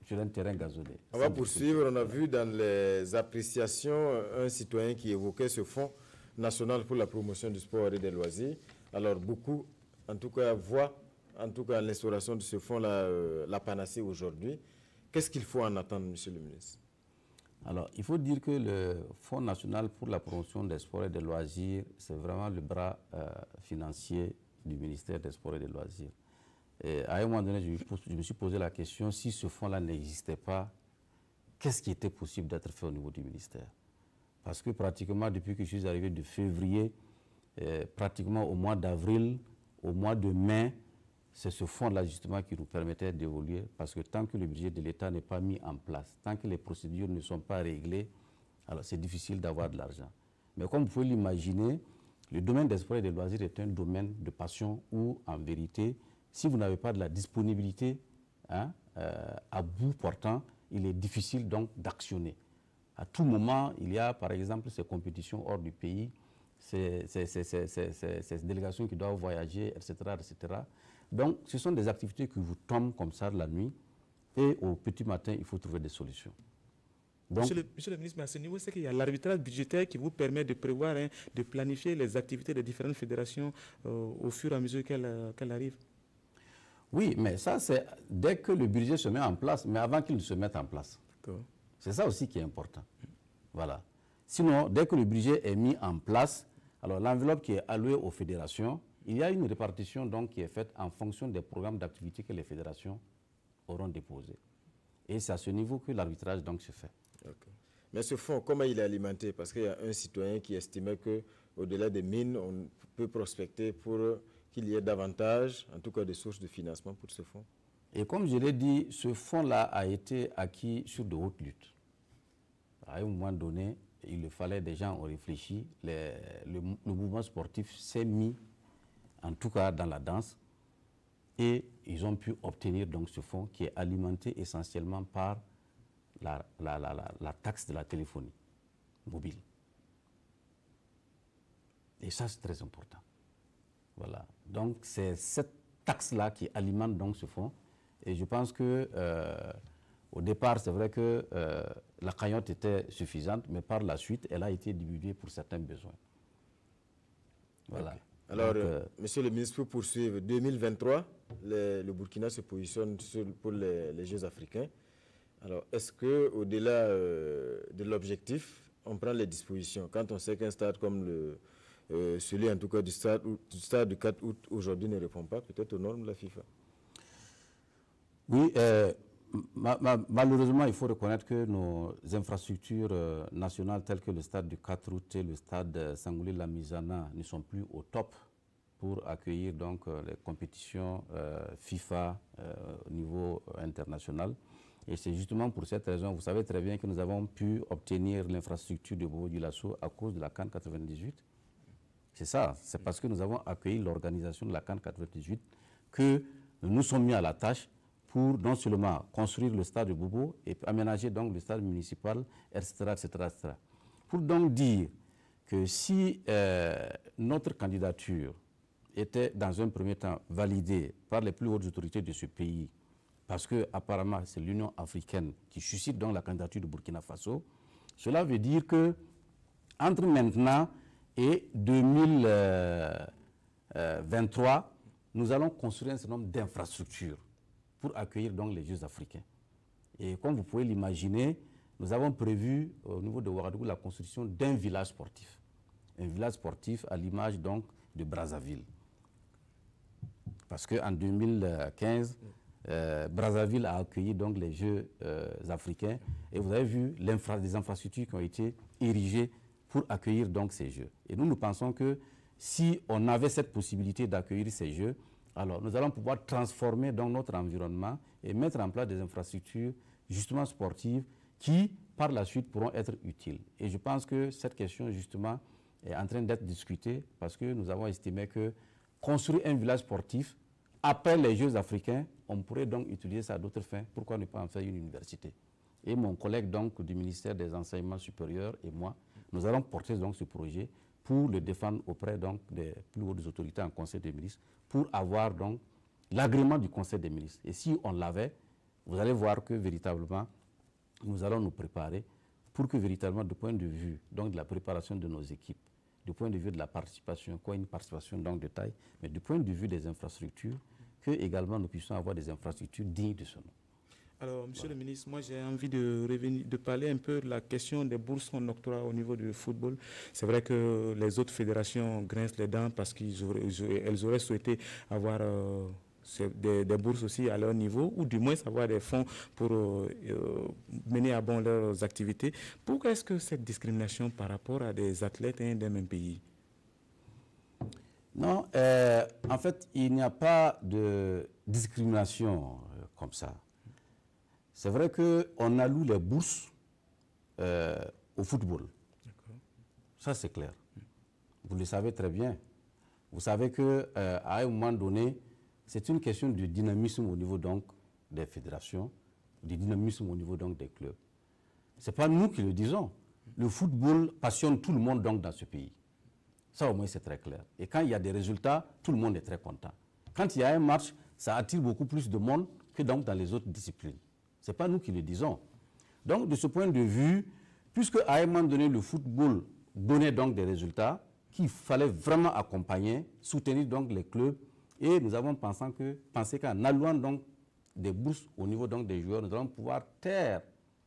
sur un terrain gazonné. On va poursuivre. On a vu dans les appréciations un citoyen qui évoquait ce fonds national pour la promotion du sport et des loisirs. Alors, beaucoup, en tout cas, voient en tout cas l'instauration de ce fonds-là, la panacée aujourd'hui. Qu'est-ce qu'il faut en attendre, monsieur le ministre? Alors, il faut dire que le Fonds national pour la promotion des sports et des loisirs, c'est vraiment le bras financier du ministère des Sports et des Loisirs. Et à un moment donné, je me suis posé la question, si ce fonds-là n'existait pas, qu'est-ce qui était possible d'être fait au niveau du ministère? Parce que pratiquement, depuis que je suis arrivé de février, pratiquement au mois d'avril, au mois de mai, c'est ce fonds-là justement qui nous permettait d'évoluer, parce que tant que le budget de l'État n'est pas mis en place, tant que les procédures ne sont pas réglées, alors c'est difficile d'avoir de l'argent. Mais comme vous pouvez l'imaginer, le domaine des sports et des loisirs est un domaine de passion où, en vérité, si vous n'avez pas de la disponibilité à bout portant, il est difficile donc d'actionner. À tout moment, il y a par exemple ces compétitions hors du pays, ces délégations qui doivent voyager, etc., etc. Donc, ce sont des activités qui vous tombent comme ça la nuit et au petit matin, il faut trouver des solutions. Donc, monsieur le ministre, mais à ce niveau, c'est qu'il y a l'arbitrage budgétaire qui vous permet de prévoir, de planifier les activités des différentes fédérations au fur et à mesure qu'elles arrivent. Oui, mais ça, c'est dès que le budget se met en place, mais avant qu'il ne se mette en place. C'est ça aussi qui est important. Voilà. Sinon, dès que le budget est mis en place, alors l'enveloppe qui est allouée aux fédérations, il y a une répartition donc qui est faite en fonction des programmes d'activité que les fédérations auront déposés. Et c'est à ce niveau que l'arbitrage donc se fait. Okay. Mais ce fonds, comment il est alimenté? Parce qu'il y a un citoyen qui estimait qu'au-delà des mines, on peut prospecter pour qu'il y ait davantage, en tout cas des sources de financement pour ce fonds. Et comme je l'ai dit, ce fonds-là a été acquis sur de hautes luttes. À un moment donné, il fallait, des gens ont réfléchi, le mouvement sportif s'est mis, en tout cas dans la danse, et ils ont pu obtenir donc ce fonds qui est alimenté essentiellement par la taxe de la téléphonie mobile. Et ça, c'est très important. Voilà. Donc, c'est cette taxe-là qui alimente donc ce fonds. Et je pense que au départ, c'est vrai que la cagnotte était suffisante, mais par la suite, elle a été divisée pour certains besoins. Voilà. Okay. Alors, monsieur le ministre, pour poursuivre, 2023, le Burkina se positionne pour les Jeux africains. Alors, est-ce qu'au-delà de l'objectif, on prend les dispositions? Quand on sait qu'un stade comme celui en tout cas du stade du 4 août aujourd'hui ne répond pas peut-être aux normes de la FIFA? Oui, malheureusement, il faut reconnaître que nos infrastructures nationales telles que le stade du 4 août et le stade Sangoulé-Lamizana ne sont plus au top pour accueillir donc les compétitions FIFA au niveau international. Et c'est justement pour cette raison, vous savez très bien que nous avons pu obtenir l'infrastructure de Bobo-Dioulasso à cause de la CAN 98. C'est ça, c'est parce que nous avons accueilli l'organisation de la CAN 98 que nous nous sommes mis à la tâche pour non seulement construire le stade de Bobo et aménager donc le stade municipal, etc., etc., etc. Pour donc dire que si notre candidature était dans un premier temps validée par les plus hautes autorités de ce pays, parce qu'apparemment c'est l'Union africaine qui suscite donc la candidature du Burkina Faso, cela veut dire que entre maintenant et 2023, nous allons construire un certain nombre d'infrastructures pour accueillir donc les Jeux africains. Et comme vous pouvez l'imaginer, nous avons prévu au niveau de Ouagadougou la construction d'un village sportif. Un village sportif à l'image donc de Brazzaville. Parce qu'en 2015, Brazzaville a accueilli donc les Jeux africains et vous avez vu des infrastructures qui ont été érigées pour accueillir donc ces Jeux. Et nous pensons que si on avait cette possibilité d'accueillir ces Jeux, alors nous allons pouvoir transformer donc notre environnement et mettre en place des infrastructures justement sportives qui, par la suite, pourront être utiles. Et je pense que cette question, justement, est en train d'être discutée parce que nous avons estimé que construire un village sportif, après les Jeux africains, on pourrait donc utiliser ça à d'autres fins. Pourquoi ne pas en faire une université? Et mon collègue donc, du ministère des Enseignements supérieurs et moi, nous allons porter donc ce projet pour le défendre auprès donc, des plus hautes autorités en Conseil des ministres, pour avoir donc l'agrément du Conseil des ministres. Et si on l'avait, vous allez voir que véritablement, nous allons nous préparer pour que véritablement, du point de vue donc, de la préparation de nos équipes, du point de vue de la participation, quoi une participation donc, de taille, mais du point de vue des infrastructures, que également nous puissions avoir des infrastructures dignes de ce nom. Alors, Monsieur le ministre, moi j'ai envie de parler un peu de la question des bourses qu'on octroie au niveau du football. C'est vrai que les autres fédérations grincent les dents parce qu'elles auraient souhaité avoir des bourses aussi à leur niveau, ou du moins avoir des fonds pour mener à bon leurs activités. Pourquoi est-ce que cette discrimination par rapport à des athlètes d'un même pays? Non, en fait, il n'y a pas de discrimination comme ça. C'est vrai qu'on alloue les bourses au football. Ça, c'est clair. Vous le savez très bien. Vous savez qu'à un moment donné, c'est une question de dynamisme au niveau donc, des fédérations, de dynamisme au niveau donc, des clubs. Ce n'est pas nous qui le disons. Le football passionne tout le monde donc, dans ce pays. Ça, au moins, c'est très clair. Et quand il y a des résultats, tout le monde est très content. Quand il y a un match, ça attire beaucoup plus de monde que donc, dans les autres disciplines. Ce n'est pas nous qui le disons. Donc, de ce point de vue, puisque à un moment donné, le football donnait donc des résultats qu'il fallait vraiment accompagner, soutenir donc les clubs, et nous avons pensé qu'en allouant donc des bourses au niveau donc des joueurs, nous allons pouvoir taire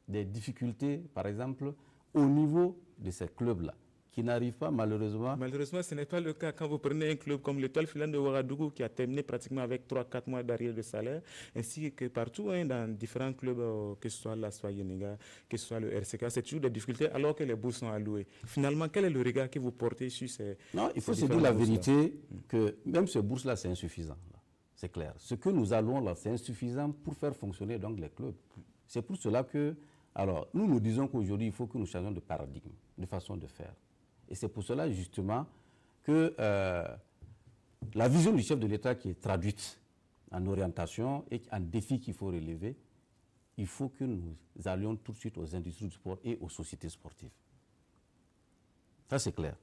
des difficultés, par exemple, au niveau de ces clubs-là, qui n'arrivent pas malheureusement. Malheureusement, ce n'est pas le cas quand vous prenez un club comme l'Étoile filante de Ouagadougou qui a terminé pratiquement avec 3-4 mois d'arrière de salaire, ainsi que partout dans différents clubs, que ce soit la Soyenega, que ce soit le RCK, c'est toujours des difficultés alors que les bourses sont allouées. Finalement, quel est le regard que vous portez sur ces... Non, il faut se dire la vérité que même ces bourses-là, c'est insuffisant. C'est clair. Ce que nous allouons là, c'est insuffisant pour faire fonctionner donc les clubs. C'est pour cela que, alors, nous disons qu'aujourd'hui, il faut que nous changions de paradigme, de façon de faire. Et c'est pour cela, justement, que la vision du chef de l'État qui est traduite en orientation et en défi qu'il faut relever, il faut que nous allions tout de suite aux industries du sport et aux sociétés sportives. Ça, c'est clair.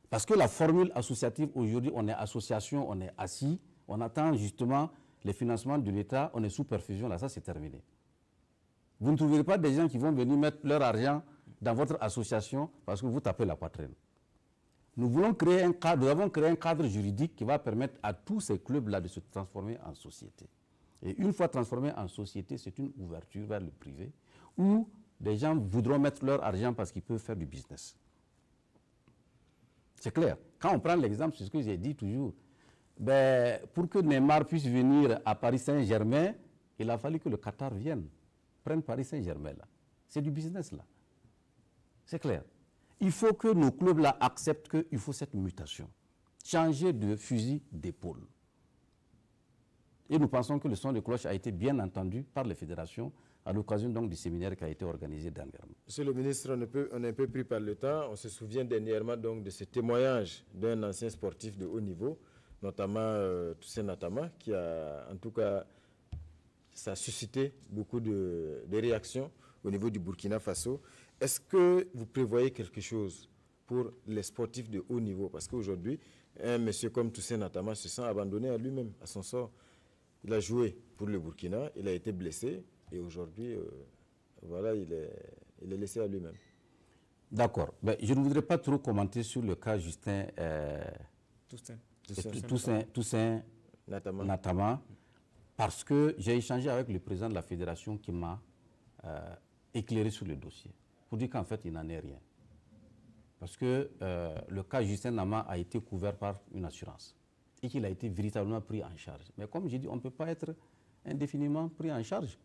Parce que la formule associative, aujourd'hui, on est association, on est assis, on attend justement les financements de l'État, on est sous perfusion, là, ça, c'est terminé. Vous ne trouverez pas des gens qui vont venir mettre leur argent dans votre association parce que vous tapez la poitrine. Nous voulons créer un cadre, nous avons créé un cadre juridique qui va permettre à tous ces clubs-là de se transformer en société. Et une fois transformés en société, c'est une ouverture vers le privé où des gens voudront mettre leur argent parce qu'ils peuvent faire du business. C'est clair. Quand on prend l'exemple, c'est ce que j'ai dit toujours, ben, pour que Neymar puisse venir à Paris Saint-Germain, il a fallu que le Qatar vienne, prenne Paris Saint-Germain là. C'est du business là. C'est clair. Il faut que nos clubs-là acceptent qu'il faut cette mutation. Changer de fusil d'épaule. Et nous pensons que le son de cloche a été bien entendu par les fédérations à l'occasion donc du séminaire qui a été organisé dernièrement. Monsieur le ministre, on est un peu pris par le temps. On se souvient dernièrement donc de ce témoignage d'un ancien sportif de haut niveau, notamment Toussaint Natama, qui a en tout cas ça a suscité beaucoup de réactions au niveau du Burkina Faso. Est-ce que vous prévoyez quelque chose pour les sportifs de haut niveau? Parce qu'aujourd'hui, un monsieur comme Toussaint Natama se sent abandonné à lui-même, à son sort. Il a joué pour le Burkina, il a été blessé et aujourd'hui, voilà, il est laissé à lui-même. D'accord. Ben, je ne voudrais pas trop commenter sur le cas Justin Toussaint Natama parce que j'ai échangé avec le président de la fédération qui m'a éclairé sur le dossier, pour dire qu'en fait, il n'en est rien. Parce que le cas Justin Nama a été couvert par une assurance et qu'il a été véritablement pris en charge. Mais comme j'ai dit, on ne peut pas être indéfiniment pris en charge.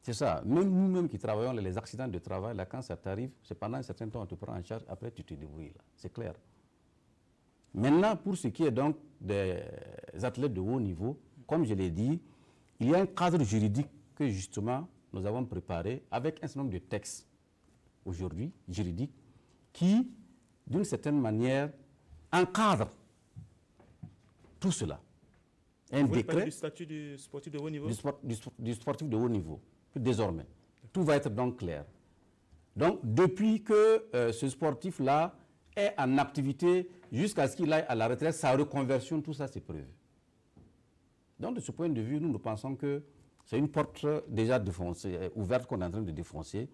C'est ça. Même nous-mêmes qui travaillons les accidents de travail, là, quand ça t'arrive, c'est pendant un certain temps on te prend en charge, après tu te débrouilles. C'est clair. Maintenant, pour ce qui est donc des athlètes de haut niveau, comme je l'ai dit, il y a un cadre juridique que justement nous avons préparé avec un certain nombre de textes aujourd'hui, juridiques, qui, d'une certaine manière, encadrent tout cela. Un Vous décret du statut du sportif de haut niveau? Du sportif de haut niveau, désormais. Tout va être donc clair. Donc, depuis que ce sportif-là est en activité jusqu'à ce qu'il aille à la retraite, sa reconversion, tout ça, c'est prévu. Donc, de ce point de vue, nous pensons que c'est une porte déjà défoncée, ouverte qu'on est en train de défoncer.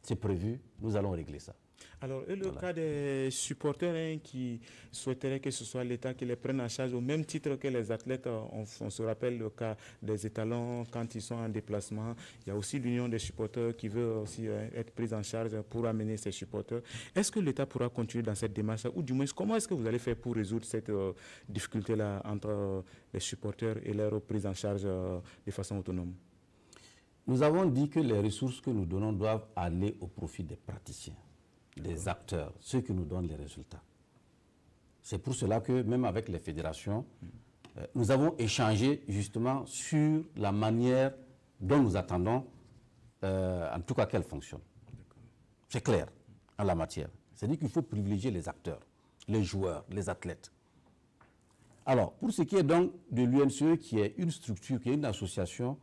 C'est prévu, nous allons régler ça. Alors, et le cas des supporters qui souhaiteraient que ce soit l'État qui les prenne en charge au même titre que les athlètes, on se rappelle le cas des étalons quand ils sont en déplacement. Il y a aussi l'union des supporters qui veut aussi être prise en charge pour amener ces supporters. Est-ce que l'État pourra continuer dans cette démarche ou du moins, comment est-ce que vous allez faire pour résoudre cette difficulté-là entre les supporters et leur prise en charge de façon autonome? Nous avons dit que les ressources que nous donnons doivent aller au profit des praticiens, des acteurs, ceux qui nous donnent les résultats. C'est pour cela que même avec les fédérations, nous avons échangé justement sur la manière dont nous attendons, en tout cas qu'elle fonctionne. C'est clair en la matière. C'est-à-dire qu'il faut privilégier les acteurs, les joueurs, les athlètes. Alors, pour ce qui est donc de l'UNCE, qui est une structure, qui est une association,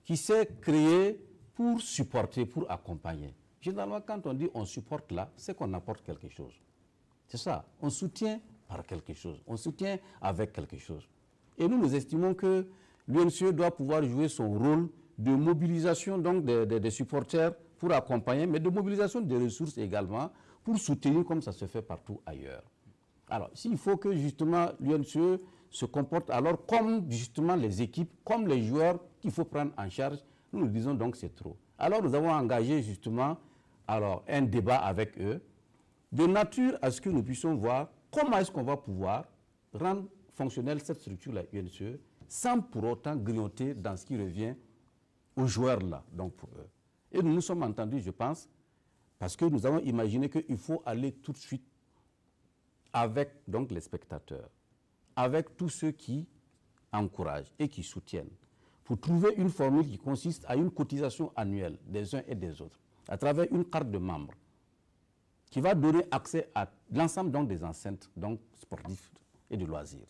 qui s'est créée pour supporter, pour accompagner. Généralement, quand on dit on supporte là, c'est qu'on apporte quelque chose. C'est ça, on soutient par quelque chose, on soutient avec quelque chose. Et nous estimons que l'UNCE doit pouvoir jouer son rôle de mobilisation donc des supporters pour accompagner, mais de mobilisation des ressources également pour soutenir comme ça se fait partout ailleurs. Alors, s'il faut que justement l'UNCE se comporte alors comme justement les équipes, comme les joueurs qu'il faut prendre en charge, nous disons donc c'est trop. Alors nous avons engagé justement un débat avec eux, de nature à ce que nous puissions voir comment est-ce qu'on va pouvoir rendre fonctionnelle cette structure, la UNCE, sans pour autant grignoter dans ce qui revient aux joueurs là, donc pour eux. Et nous nous sommes entendus, je pense, parce que nous avons imaginé qu'il faut aller tout de suite avec donc les spectateurs, avec tous ceux qui encouragent et qui soutiennent, pour trouver une formule qui consiste à une cotisation annuelle des uns et des autres, à travers une carte de membres, qui va donner accès à l'ensemble donc des enceintes donc sportives et de loisirs,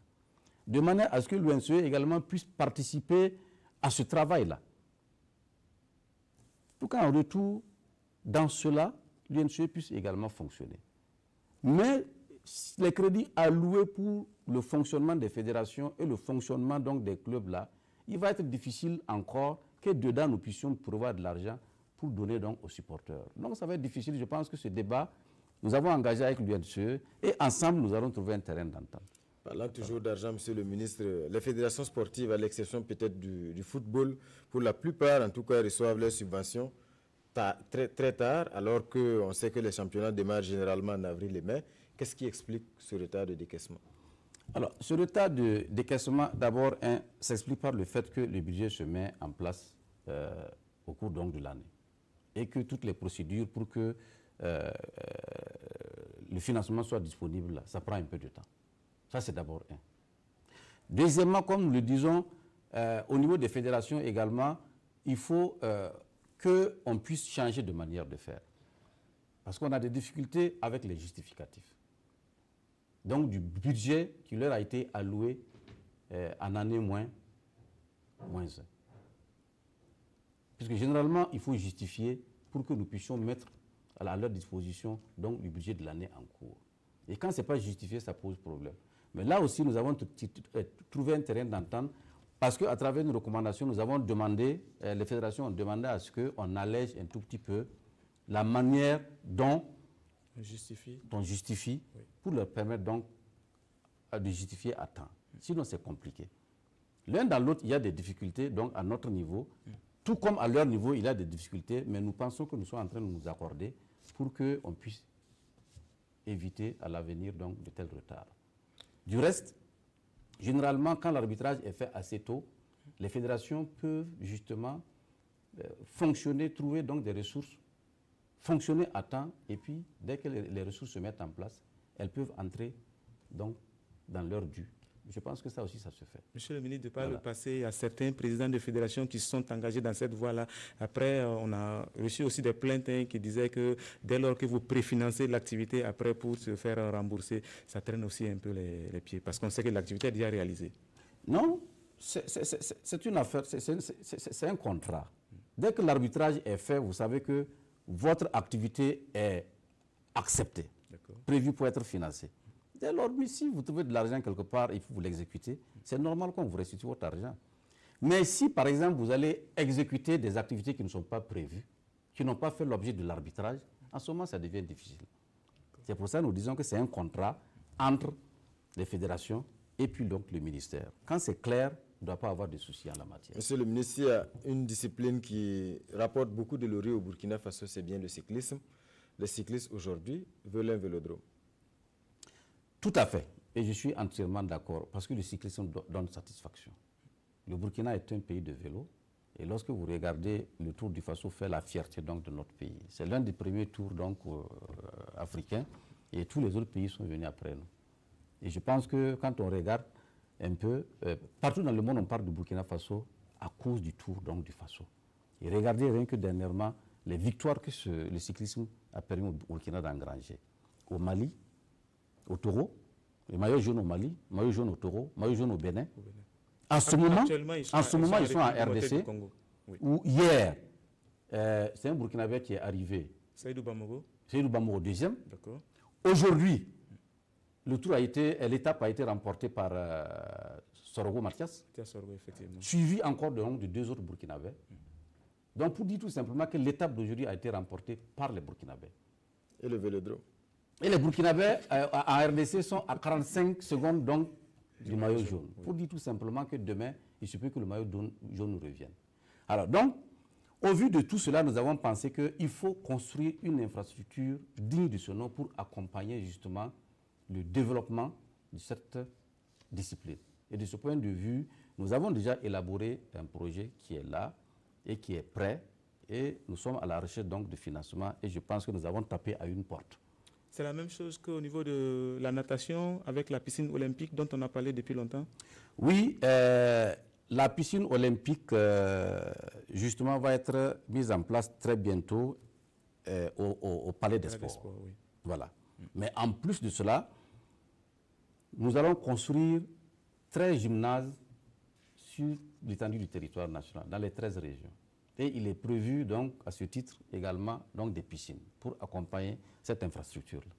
de manière à ce que l'UNCE également puisse participer à ce travail-là. Pour qu'en retour, dans cela, l'UNCE puisse également fonctionner. Mais les crédits alloués pour le fonctionnement des fédérations et le fonctionnement donc des clubs-là, il va être difficile encore que dedans nous puissions prévoir de l'argent pour donner donc aux supporters. Donc ça va être difficile, je pense que ce débat, nous avons engagé avec l'UNCE et ensemble nous allons trouver un terrain d'entente. Parlant toujours d'argent, monsieur le ministre, les fédérations sportives, à l'exception peut-être du football, pour la plupart en tout cas reçoivent leurs subventions très tard, alors qu'on sait que les championnats démarrent généralement en avril et mai. Qu'est-ce qui explique ce retard de décaissement? Alors, ce retard de décaissement, d'abord, s'explique par le fait que le budget se met en place au cours donc de l'année et que toutes les procédures pour que le financement soit disponible, ça prend un peu de temps. Ça, c'est d'abord un. Deuxièmement, comme nous le disons, au niveau des fédérations également, il faut qu'on puisse changer de manière de faire. Parce qu'on a des difficultés avec les justificatifs. Donc, du budget qui leur a été alloué en année moins 1. Puisque généralement, il faut justifier pour que nous puissions mettre à leur disposition donc, le budget de l'année en cours. Et quand ce n'est pas justifié, ça pose problème. Mais là aussi, nous avons trouvé un terrain d'entente parce qu'à travers nos recommandations, nous avons demandé, les fédérations ont demandé à ce qu'on allège un tout petit peu la manière dont on justifie oui, pour leur permettre donc de justifier à temps. Sinon, c'est compliqué. L'un dans l'autre, il y a des difficultés, donc à notre niveau, tout comme à leur niveau, il y a des difficultés, mais nous pensons que nous sommes en train de nous accorder pour qu'on puisse éviter à l'avenir donc de tels retards. Du reste, généralement, quand l'arbitrage est fait assez tôt, les fédérations peuvent justement fonctionner, trouver donc des ressources, fonctionner à temps, et puis dès que les ressources se mettent en place, elles peuvent entrer donc dans leur dû. Je pense que ça aussi, ça se fait. Monsieur le ministre, de par le passé, il y a certains présidents de fédérations qui se sont engagés dans cette voie-là. Après, on a reçu aussi des plaintes qui disaient que dès lors que vous préfinancez l'activité, après pour se faire rembourser, ça traîne aussi un peu les pieds, parce qu'on sait que l'activité est déjà réalisée. Non, c'est une affaire, c'est un contrat. Dès que l'arbitrage est fait, vous savez que votre activité est acceptée, prévue pour être financée. Dès lors, si vous trouvez de l'argent quelque part et vous l'exécutez, c'est normal qu'on vous restitue votre argent. Mais si, par exemple, vous allez exécuter des activités qui ne sont pas prévues, qui n'ont pas fait l'objet de l'arbitrage, en ce moment, ça devient difficile. C'est pour ça que nous disons que c'est un contrat entre les fédérations et puis donc le ministère. Quand c'est clair, il ne doit pas avoir de soucis en la matière. Monsieur le ministre, il y a une discipline qui rapporte beaucoup de lauriers au Burkina Faso, c'est bien le cyclisme. Les cyclistes aujourd'hui veulent un vélodrome. Tout à fait. Et je suis entièrement d'accord parce que le cyclisme donne satisfaction. Le Burkina est un pays de vélo. Et lorsque vous regardez, le Tour du Faso fait la fierté donc, de notre pays. C'est l'un des premiers tours donc, africains et tous les autres pays sont venus après nous. Et je pense que quand on regarde un peu, partout dans le monde on parle du Burkina Faso à cause du Tour donc, du Faso. Et regardez rien que dernièrement les victoires que le cyclisme a permis au Burkina d'engranger. Au Mali, au Taureau, le maillot jaune au Mali, maillot jaune au Taureau, maillot jaune au Bénin. En ce moment, ils sont en RDC, où hier, c'est un Burkinabé qui est arrivé. Seydou Bamoro deuxième. Aujourd'hui, l'étape a été remportée par Sorogo Mathias, suivi encore de deux autres Burkinabés. Donc pour dire tout simplement que l'étape d'aujourd'hui a été remportée par les Burkinabés. Et le vélodrome. Et les Burkinabés en RDC sont à 45 secondes donc, du maillot jaune. Oui. Pour dire tout simplement que demain, il se peut que le maillot jaune nous revienne. Alors donc, au vu de tout cela, nous avons pensé qu'il faut construire une infrastructure digne de ce nom pour accompagner justement le développement de cette discipline. Et de ce point de vue, nous avons déjà élaboré un projet qui est là et qui est prêt. Et nous sommes à la recherche donc de financement et je pense que nous avons tapé à une porte. C'est la même chose qu'au niveau de la natation avec la piscine olympique dont on a parlé depuis longtemps? Oui, la piscine olympique justement va être mise en place très bientôt au Palais des Sports. Oui. Voilà. Mais en plus de cela, nous allons construire 13 gymnases sur l'étendue du territoire national, dans les 13 régions. Et il est prévu donc à ce titre également donc, des piscines pour accompagner cette infrastructure-là.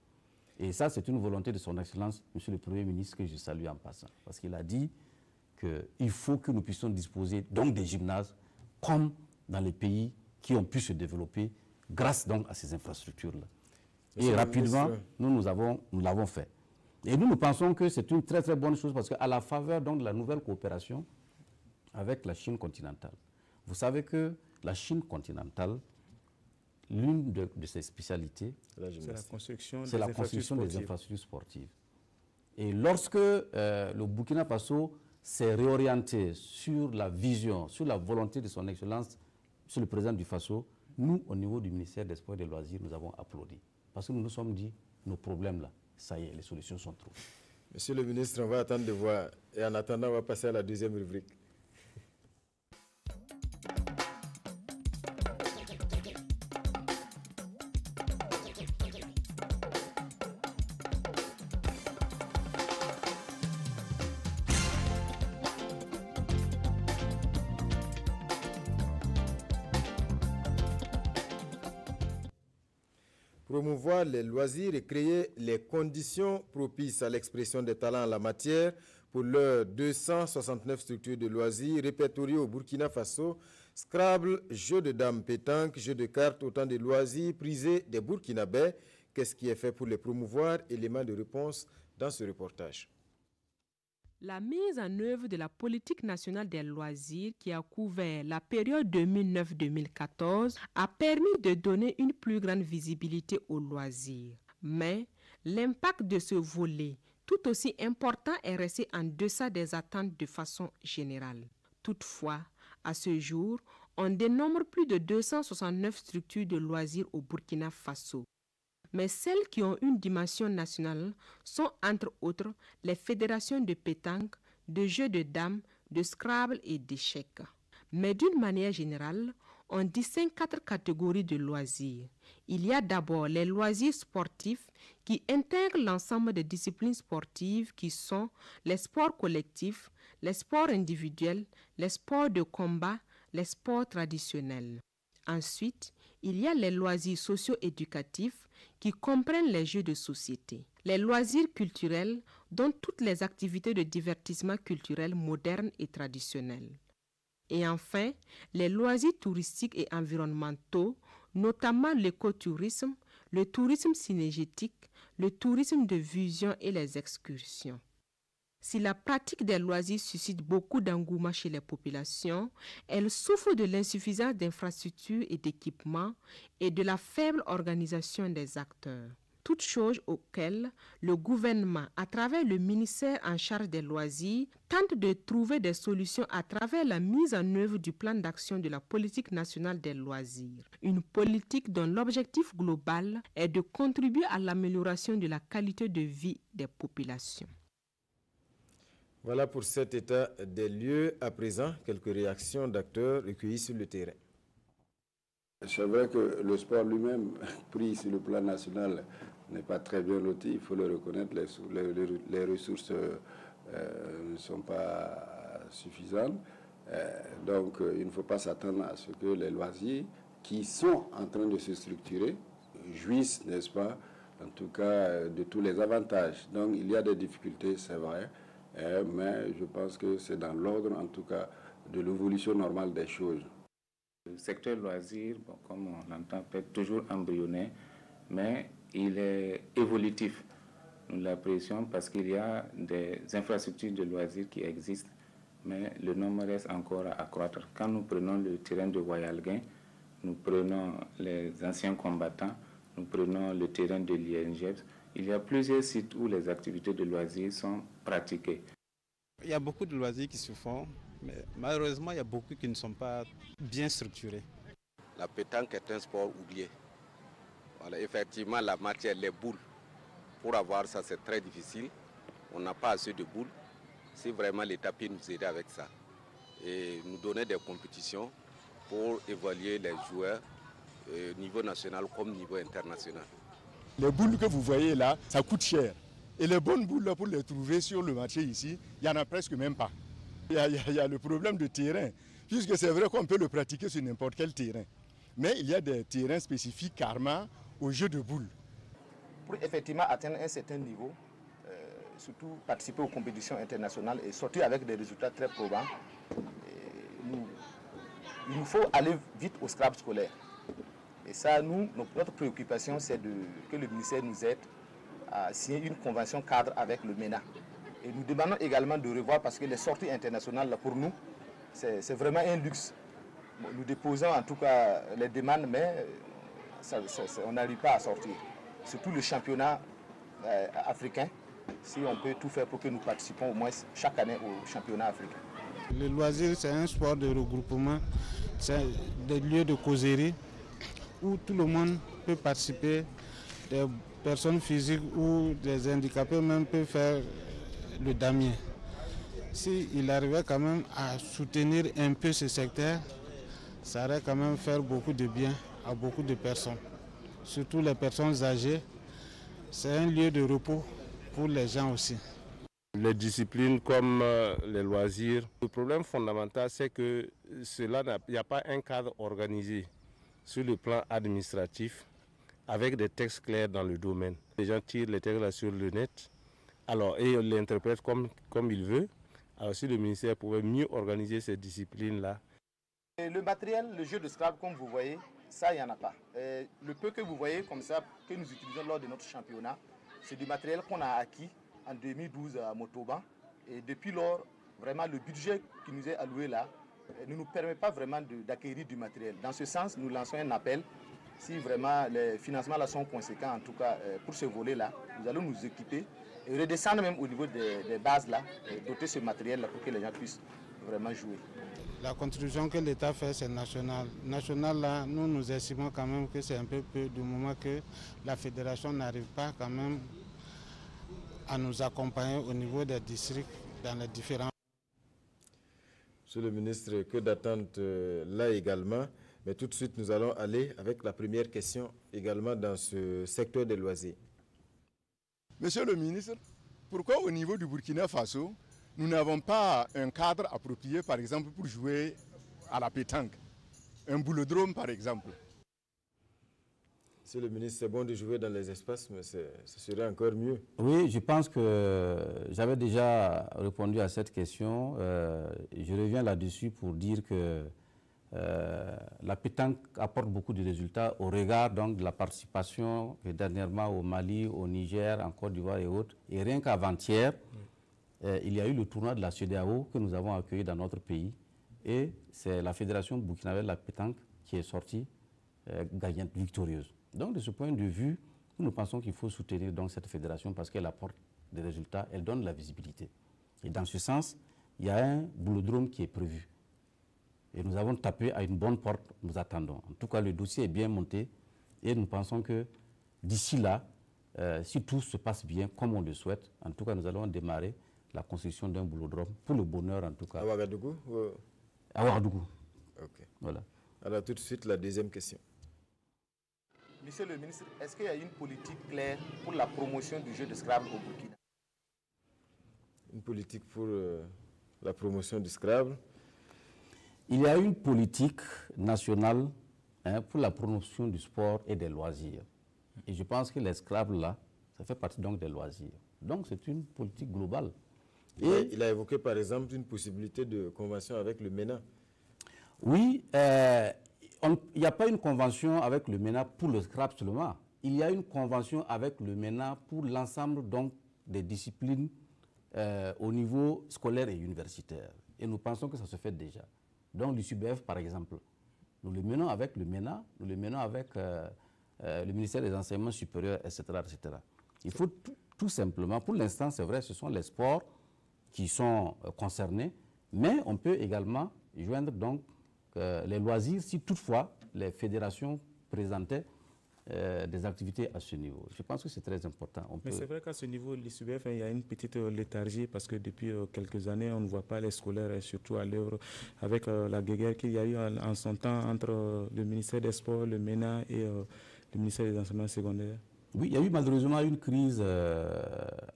Et ça, c'est une volonté de son Excellence, Monsieur le Premier ministre, que je salue en passant. Parce qu'il a dit qu'il faut que nous puissions disposer donc des gymnases comme dans les pays qui ont pu se développer grâce donc à ces infrastructures-là. Et rapidement, nous l'avons fait. Et nous pensons que c'est une très très bonne chose parce qu'à la faveur donc, de la nouvelle coopération avec la Chine continentale, vous savez que la Chine continentale, l'une de ses spécialités, c'est la construction des infrastructures sportives. Et lorsque le Burkina Faso s'est réorienté sur la vision, sur la volonté de son Excellence, sur le président du Faso, nous, au niveau du ministère des Sports et des Loisirs, nous avons applaudi. Parce que nous nous sommes dit, nos problèmes là, ça y est, les solutions sont trouvées. Monsieur le ministre, on va attendre de voir. Et en attendant, on va passer à la deuxième rubrique. Promouvoir les loisirs et créer les conditions propices à l'expression des talents en la matière pour leurs 269 structures de loisirs répertoriées au Burkina Faso. Scrabble, jeux de dames, pétanque, jeux de cartes, autant de loisirs prisés des Burkinabés. Qu'est-ce qui est fait pour les promouvoir? Élément de réponse dans ce reportage. La mise en œuvre de la politique nationale des loisirs qui a couvert la période 2009-2014 a permis de donner une plus grande visibilité aux loisirs. Mais l'impact de ce volet, tout aussi important, est resté en deçà des attentes de façon générale. Toutefois, à ce jour, on dénombre plus de 269 structures de loisirs au Burkina Faso. Mais celles qui ont une dimension nationale sont entre autres les fédérations de pétanque, de jeux de dames, de Scrabble et d'échecs. Mais d'une manière générale, on distingue 4 catégories de loisirs. Il y a d'abord les loisirs sportifs qui intègrent l'ensemble des disciplines sportives qui sont les sports collectifs, les sports individuels, les sports de combat, les sports traditionnels. Ensuite, il y a les loisirs socio-éducatifs qui comprennent les jeux de société. Les loisirs culturels dont toutes les activités de divertissement culturel modernes et traditionnels. Et enfin, les loisirs touristiques et environnementaux, notamment l'écotourisme, le tourisme synergétique, le tourisme de vision et les excursions. Si la pratique des loisirs suscite beaucoup d'engouement chez les populations, elle souffre de l'insuffisance d'infrastructures et d'équipements et de la faible organisation des acteurs. Toutes choses auxquelles le gouvernement, à travers le ministère en charge des loisirs, tente de trouver des solutions à travers la mise en œuvre du plan d'action de la politique nationale des loisirs. Une politique dont l'objectif global est de contribuer à l'amélioration de la qualité de vie des populations. Voilà pour cet état des lieux. À présent, quelques réactions d'acteurs recueillis sur le terrain. C'est vrai que le sport lui-même, pris sur le plan national, n'est pas très bien loti, il faut le reconnaître, les ressources ne sont pas suffisantes. Donc il ne faut pas s'attendre à ce que les loisirs qui sont en train de se structurer jouissent, n'est-ce pas, en tout cas de tous les avantages. Donc il y a des difficultés, c'est vrai, mais je pense que c'est dans l'ordre en tout cas de l'évolution normale des choses. Le secteur loisirs, bon, comme on l'entend, peut être toujours embryonnaire, mais il est évolutif. Nous l'apprécions parce qu'il y a des infrastructures de loisirs qui existent, mais le nombre reste encore à accroître. Quand nous prenons le terrain de Wayalguin, nous prenons les anciens combattants, nous prenons le terrain de l'INGEPS, il y a plusieurs sites où les activités de loisirs sont pratiquées. Il y a beaucoup de loisirs qui se font, mais malheureusement, il y a beaucoup qui ne sont pas bien structurés. La pétanque est un sport oublié. Voilà, effectivement, la matière, les boules, pour avoir ça, c'est très difficile. On n'a pas assez de boules. Si vraiment l'État peut nous aider avec ça et nous donner des compétitions pour évaluer les joueurs au niveau national comme au niveau international. Les boules que vous voyez là, ça coûte cher. Et les bonnes boules, là, pour les trouver sur le marché ici, il n'y en a presque même pas. Il y a le problème de terrain, puisque c'est vrai qu'on peut le pratiquer sur n'importe quel terrain. Mais il y a des terrains spécifiques carrément au jeu de boules. Pour effectivement atteindre un certain niveau, surtout participer aux compétitions internationales et sortir avec des résultats très probants, il nous faut aller vite au Scrabble scolaire. Et ça, notre préoccupation, c'est que le ministère nous aide à signer une convention cadre avec le MENA. Et nous demandons également de revoir, parce que les sorties internationales, là, pour nous, c'est vraiment un luxe. Nous déposons en tout cas les demandes, mais on n'arrive pas à sortir. Surtout le championnat africain, si on peut tout faire pour que nous participons au moins chaque année au championnat africain. Le loisir, c'est un sport de regroupement, c'est des lieux de causerie où tout le monde peut participer, des personnes physiques ou des handicapés même peuvent faire le damier. S'il arrivait quand même à soutenir un peu ce secteur, ça aurait quand même faire beaucoup de bien à beaucoup de personnes, surtout les personnes âgées. C'est un lieu de repos pour les gens aussi. Les disciplines comme les loisirs, le problème fondamental c'est que il n'y a pas un cadre organisé sur le plan administratif avec des textes clairs dans le domaine. Les gens tirent les textes là sur le net et on l'interprète comme il veut. Alors si le ministère pouvait mieux organiser ces disciplines-là. Le matériel, le jeu de Scrabble, comme vous voyez, ça, il n'y en a pas. Le peu que vous voyez comme ça, que nous utilisons lors de notre championnat, c'est du matériel qu'on a acquis en 2012 à Motoban. Et depuis lors, vraiment, le budget qui nous est alloué là ne nous permet pas vraiment d'acquérir du matériel. Dans ce sens, nous lançons un appel. Si vraiment les financements là sont conséquents, en tout cas pour ce volet-là, nous allons nous équiper et redescendre même au niveau des bases là, et doter ce matériel là pour que les gens puissent vraiment jouer. La contribution que l'État fait, c'est national. National, là, nous estimons quand même que c'est un peu peu du moment que la fédération n'arrive pas quand même à nous accompagner au niveau des districts dans les différents... Monsieur le ministre, que d'attente là également. Mais tout de suite, nous allons aller avec la première question également dans ce secteur des loisirs. Monsieur le ministre, pourquoi au niveau du Burkina Faso, nous n'avons pas un cadre approprié, par exemple, pour jouer à la pétanque? Un boulodrome, par exemple. Monsieur le ministre, c'est bon de jouer dans les espaces, mais ce serait encore mieux. Oui, je pense que j'avais déjà répondu à cette question. Je reviens là-dessus pour dire que la pétanque apporte beaucoup de résultats au regard donc, de la participation dernièrement au Mali, au Niger, en Côte d'Ivoire et autres. Et rien qu'avant-hier, il y a eu le tournoi de la CEDEAO que nous avons accueilli dans notre pays. Et c'est la fédération burkinabé de la pétanque qui est sortie gagnante, victorieuse. Donc de ce point de vue, nous pensons qu'il faut soutenir donc, cette fédération parce qu'elle apporte des résultats, elle donne de la visibilité. Et dans ce sens, il y a un boulodrome qui est prévu. Et nous avons tapé à une bonne porte, nous attendons. En tout cas, le dossier est bien monté et nous pensons que d'ici là, si tout se passe bien comme on le souhaite, en tout cas, nous allons démarrer la construction d'un boulodrome, pour le bonheur en tout cas. À Ouagadougou À Ouagadougou. Ok. Voilà. Alors tout de suite, la deuxième question. Monsieur le ministre, est-ce qu'il y a une politique claire pour la promotion du jeu de Scrabble au Burkina? Une politique pour la promotion du Scrabble? Il y a une politique nationale pour la promotion du sport et des loisirs. Et je pense que les Scrabble, là, ça fait partie donc des loisirs. Donc c'est une politique globale. Il a évoqué par exemple une possibilité de convention avec le MENA. Oui, il n'y a pas une convention avec le MENA pour le Scrabble seulement. Il y a une convention avec le MENA pour l'ensemble donc des disciplines au niveau scolaire et universitaire. Et nous pensons que ça se fait déjà. Donc l'USUBF par exemple, nous le menons avec le MENA, nous le menons avec le ministère des Enseignements supérieurs, etc. etc. Il faut tout simplement, pour l'instant c'est vrai, ce sont les sports qui sont concernés, mais on peut également joindre donc les loisirs si toutefois les fédérations présentaient des activités à ce niveau. Je pense que c'est très important. Mais c'est vrai qu'à ce niveau, l'ISUBF, il y a une petite léthargie parce que depuis quelques années, on ne voit pas les scolaires, et surtout à l'œuvre, avec la guerre qu'il y a eu en son temps entre le ministère des Sports, le MENA et le ministère des Enseignements secondaires. Oui, il y a eu malheureusement une crise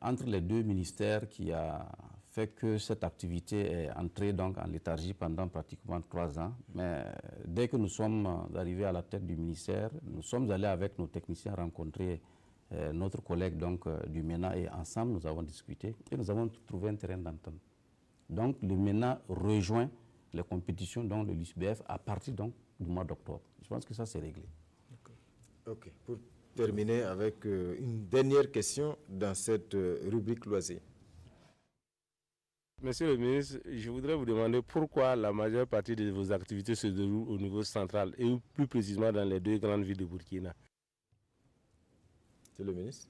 entre les deux ministères qui a fait que cette activité est entrée donc en léthargie pendant pratiquement 3 ans. Mais dès que nous sommes arrivés à la tête du ministère, nous sommes allés avec nos techniciens rencontrer notre collègue donc, du MENA et ensemble nous avons discuté et nous avons trouvé un terrain d'entente. Donc le MENA rejoint les compétitions donc, de l'USBF à partir donc, du mois d'octobre. Je pense que ça c'est réglé. Ok. Pour terminer avec une dernière question dans cette rubrique loisirs. Monsieur le ministre, je voudrais vous demander pourquoi la majeure partie de vos activités se déroulent au niveau central et plus précisément dans les 2 grandes villes de Burkina. Monsieur le ministre.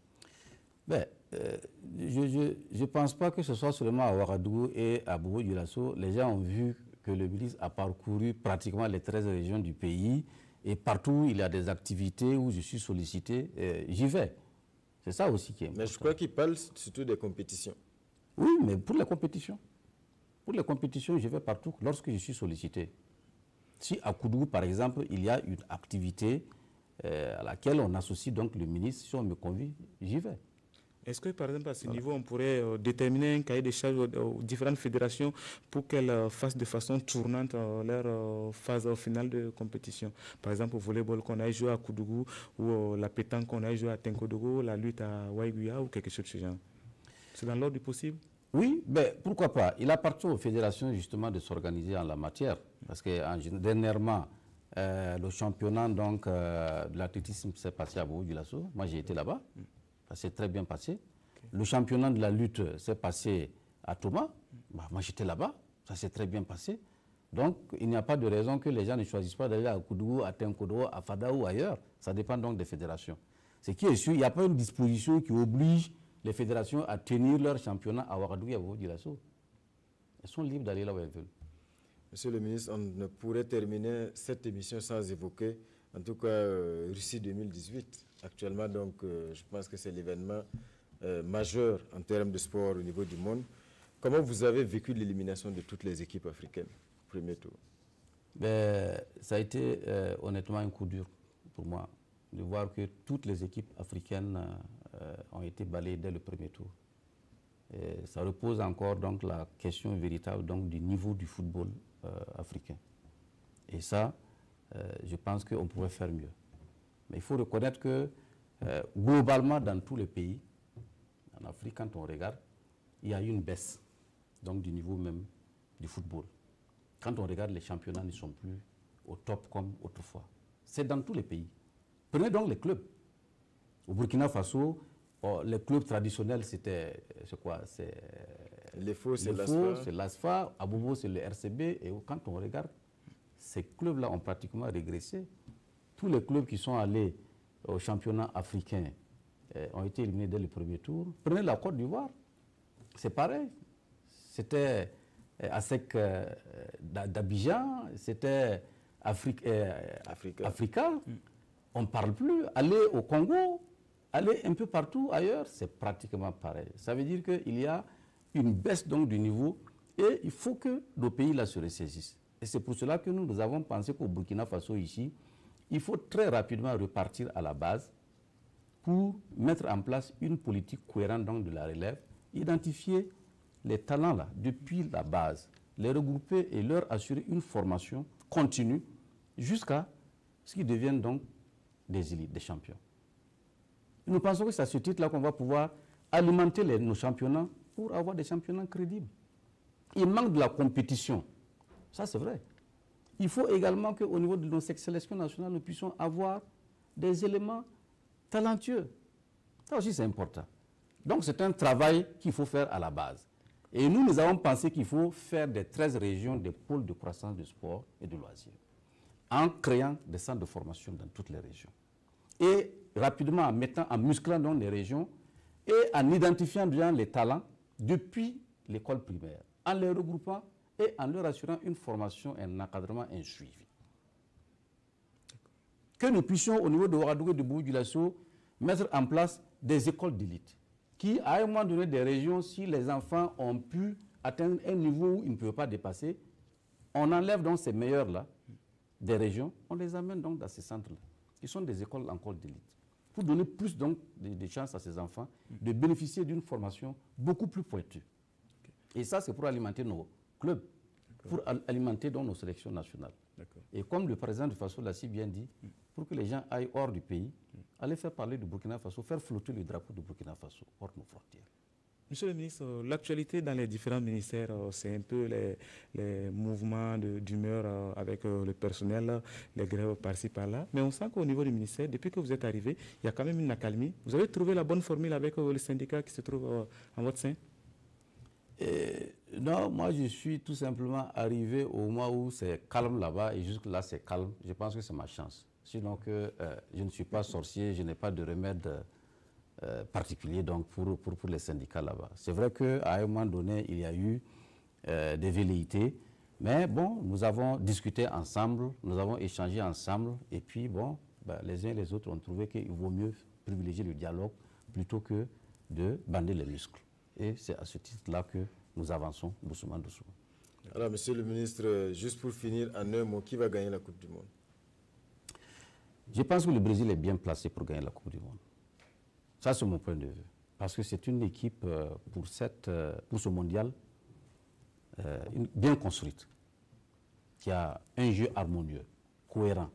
Ben, je ne pense pas que ce soit seulement à Ouagadougou et à Bobo-Dioulasso. Les gens ont vu que le ministre a parcouru pratiquement les 13 régions du pays et partout il y a des activités où je suis sollicité, j'y vais. C'est ça aussi qui est important. Mais je crois qu'il parle surtout des compétitions. Oui, mais pour les compétitions. Pour les compétitions, je vais partout lorsque je suis sollicité. Si à Koudougou, par exemple, il y a une activité à laquelle on associe donc le ministre, si on me convie, j'y vais. Est-ce que, par exemple, à ce niveau, on pourrait déterminer un cahier de charges aux différentes fédérations pour qu'elles fassent de façon tournante leur phase finale de compétition? Par exemple, au volleyball qu'on a joué à Koudougou, ou la pétanque qu'on a joué à Tenkodogo, la lutte à Waiguya ou quelque chose de ce genre. C'est dans l'ordre du possible? Oui, mais pourquoi pas? Il appartient aux fédérations justement de s'organiser en la matière. Parce que dernièrement, le championnat donc, de l'athlétisme s'est passé à Bobo-Dioulasso. Moi, j'ai été là-bas. Ça s'est très bien passé. Okay. Le championnat de la lutte s'est passé à Touma. Moi, j'étais là-bas. Ça s'est très bien passé. Donc, il n'y a pas de raison que les gens ne choisissent pas d'aller à Koudougou, à Tenkodogo, à Fada ou ailleurs. Ça dépend donc des fédérations. Ce qui est sûr, il n'y a pas une disposition qui oblige les fédérations à tenir leur championnat à Ouagadougou et à Bobo-Dioulasso. Elles sont libres d'aller là où elles veulent. Monsieur le ministre, on ne pourrait terminer cette émission sans évoquer, en tout cas, Russie 2018. Actuellement, donc, je pense que c'est l'événement majeur en termes de sport au niveau du monde. Comment vous avez vécu l'élimination de toutes les équipes africaines au premier tour? Ça a été honnêtement un coup dur pour moi de voir que toutes les équipes africaines ont été balayées dès le premier tour. Et ça repose encore donc la question véritable donc, du niveau du football africain. Et ça, je pense qu'on pourrait faire mieux. Mais il faut reconnaître que globalement dans tous les pays, en Afrique, quand on regarde, il y a eu une baisse donc, du niveau même du football. Quand on regarde, les championnats ne sont plus au top comme autrefois. C'est dans tous les pays. Prenez donc les clubs. Au Burkina Faso, les clubs traditionnels, c'est quoi? C'est l'EFO, c'est l'ASFA. À Bobo, c'est le RCB. Et quand on regarde, ces clubs-là ont pratiquement régressé. Tous les clubs qui sont allés au championnat africain ont été éliminés dès le premier tour. Prenez la Côte d'Ivoire, c'est pareil. C'était ASEC d'Abidjan, c'était Africa. On ne parle plus. Aller au Congo, aller un peu partout ailleurs, c'est pratiquement pareil. Ça veut dire qu'il y a une baisse donc du niveau et il faut que nos pays là se ressaisissent. Et c'est pour cela que nous avons pensé qu'au Burkina Faso ici, il faut très rapidement repartir à la base pour mettre en place une politique cohérente donc de la relève, identifier les talents là depuis la base, les regrouper et leur assurer une formation continue jusqu'à ce qu'ils deviennent donc des élites, des champions. Nous pensons que c'est à ce titre-là qu'on va pouvoir alimenter nos championnats pour avoir des championnats crédibles. Il manque de la compétition, ça c'est vrai. Il faut également qu'au niveau de nos sélections nationales, nous puissions avoir des éléments talentueux. Ça aussi c'est important. Donc c'est un travail qu'il faut faire à la base. Et nous avons pensé qu'il faut faire des 13 régions des pôles de croissance du sport et de loisirs, en créant des centres de formation dans toutes les régions. Et rapidement, en musclant dans les régions et en identifiant bien les talents depuis l'école primaire, en les regroupant et en leur assurant une formation, un encadrement, un suivi. Que nous puissions, au niveau de Ouagadougou et de Bobo-Dioulasso, mettre en place des écoles d'élite qui, à un moment donné des régions, si les enfants ont pu atteindre un niveau où ils ne peuvent pas dépasser, on enlève donc ces meilleurs-là des régions, on les amène donc dans ces centres-là, qui sont des écoles encore d'élite, pour donner plus donc de chances à ces enfants de bénéficier d'une formation beaucoup plus pointue. Et ça, c'est pour alimenter nos clubs, pour alimenter donc nos sélections nationales. Et comme le président de Faso l'a si bien dit, pour que les gens aillent hors du pays, aller faire parler du Burkina Faso, faire flotter le drapeau du Burkina Faso hors de nos frontières. Monsieur le ministre, l'actualité dans les différents ministères, c'est un peu les mouvements d'humeur avec le personnel, les grèves par-ci par-là. Mais on sent qu'au niveau du ministère, depuis que vous êtes arrivé, il y a quand même une accalmie. Vous avez trouvé la bonne formule avec le syndicat qui se trouve en votre sein? Non, moi je suis tout simplement arrivé au moment où c'est calme là-bas et jusque-là c'est calme. Je pense que c'est ma chance. Sinon que je ne suis pas sorcier, je n'ai pas de remède particulier donc pour les syndicats là-bas. C'est vrai qu'à un moment donné, il y a eu des velléités, mais bon, nous avons discuté ensemble, nous avons échangé ensemble et puis bon, les uns et les autres ont trouvé qu'il vaut mieux privilégier le dialogue plutôt que de bander les muscles. Et c'est à ce titre-là que nous avançons doucement, doucement. Alors, monsieur le ministre, juste pour finir, en un mot, qui va gagner la Coupe du Monde? Je pense que le Brésil est bien placé pour gagner la Coupe du Monde. Ça, c'est mon point de vue. Parce que c'est une équipe pour ce mondial bien construite, qui a un jeu harmonieux, cohérent,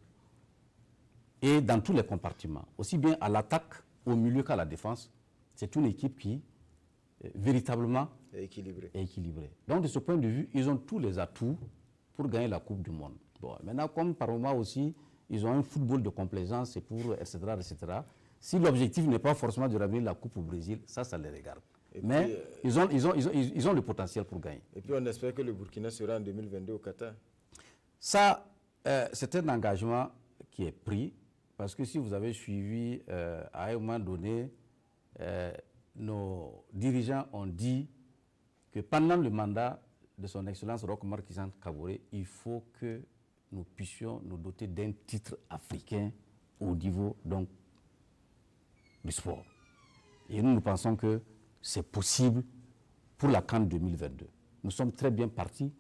et dans tous les compartiments, aussi bien à l'attaque, au milieu qu'à la défense. C'est une équipe qui véritablement équilibré. Donc de ce point de vue, ils ont tous les atouts pour gagner la Coupe du Monde. Bon, maintenant, comme par moment aussi, ils ont un football de complaisance, etc. Si l'objectif n'est pas forcément de ramener la Coupe au Brésil, ça les regarde. Mais ils ont le potentiel pour gagner. Et puis on espère que le Burkina sera en 2022 au Qatar. Ça, c'est un engagement qui est pris, parce que si vous avez suivi, à un moment donné, nos dirigeants ont dit que pendant le mandat de son Excellence Roch Marc Christian Kaboré, il faut que nous puissions nous doter d'un titre africain au niveau donc, du sport. Et nous pensons que c'est possible pour la CAN 2022. Nous sommes très bien partis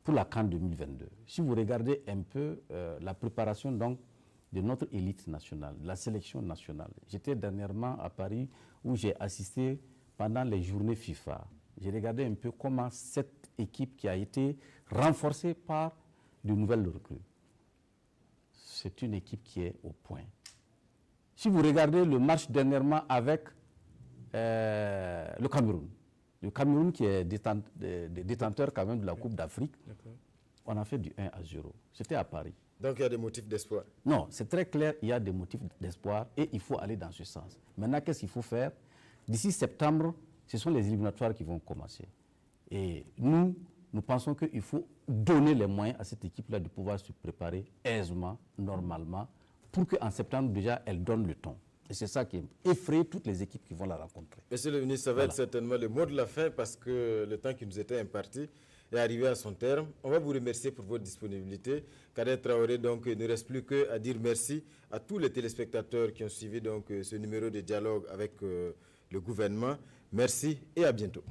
pour la CAN 2022. Si vous regardez un peu la préparation donc, de notre élite nationale, de la sélection nationale. J'étais dernièrement à Paris où j'ai assisté pendant les journées FIFA. J'ai regardé un peu comment cette équipe qui a été renforcée par de nouvelles recrues. C'est une équipe qui est au point. Si vous regardez le match dernièrement avec le Cameroun qui est détenteur quand même de la Coupe d'Afrique, on a fait du 1-0. C'était à Paris. Donc il y a des motifs d'espoir? Non, c'est très clair, il y a des motifs d'espoir et il faut aller dans ce sens. Maintenant, qu'est-ce qu'il faut faire? D'ici septembre, ce sont les éliminatoires qui vont commencer. Et nous pensons qu'il faut donner les moyens à cette équipe-là de pouvoir se préparer aisément, normalement, pour qu'en septembre, déjà, elle donne le ton. Et c'est ça qui effraie toutes les équipes qui vont la rencontrer. Monsieur le ministre, ça va être certainement le mot de la fin parce que le temps qui nous était imparti est arrivé à son terme. On va vous remercier pour votre disponibilité. Kader Traoré, donc, il ne reste plus qu'à dire merci à tous les téléspectateurs qui ont suivi donc, ce numéro de dialogue avec le gouvernement. Merci et à bientôt.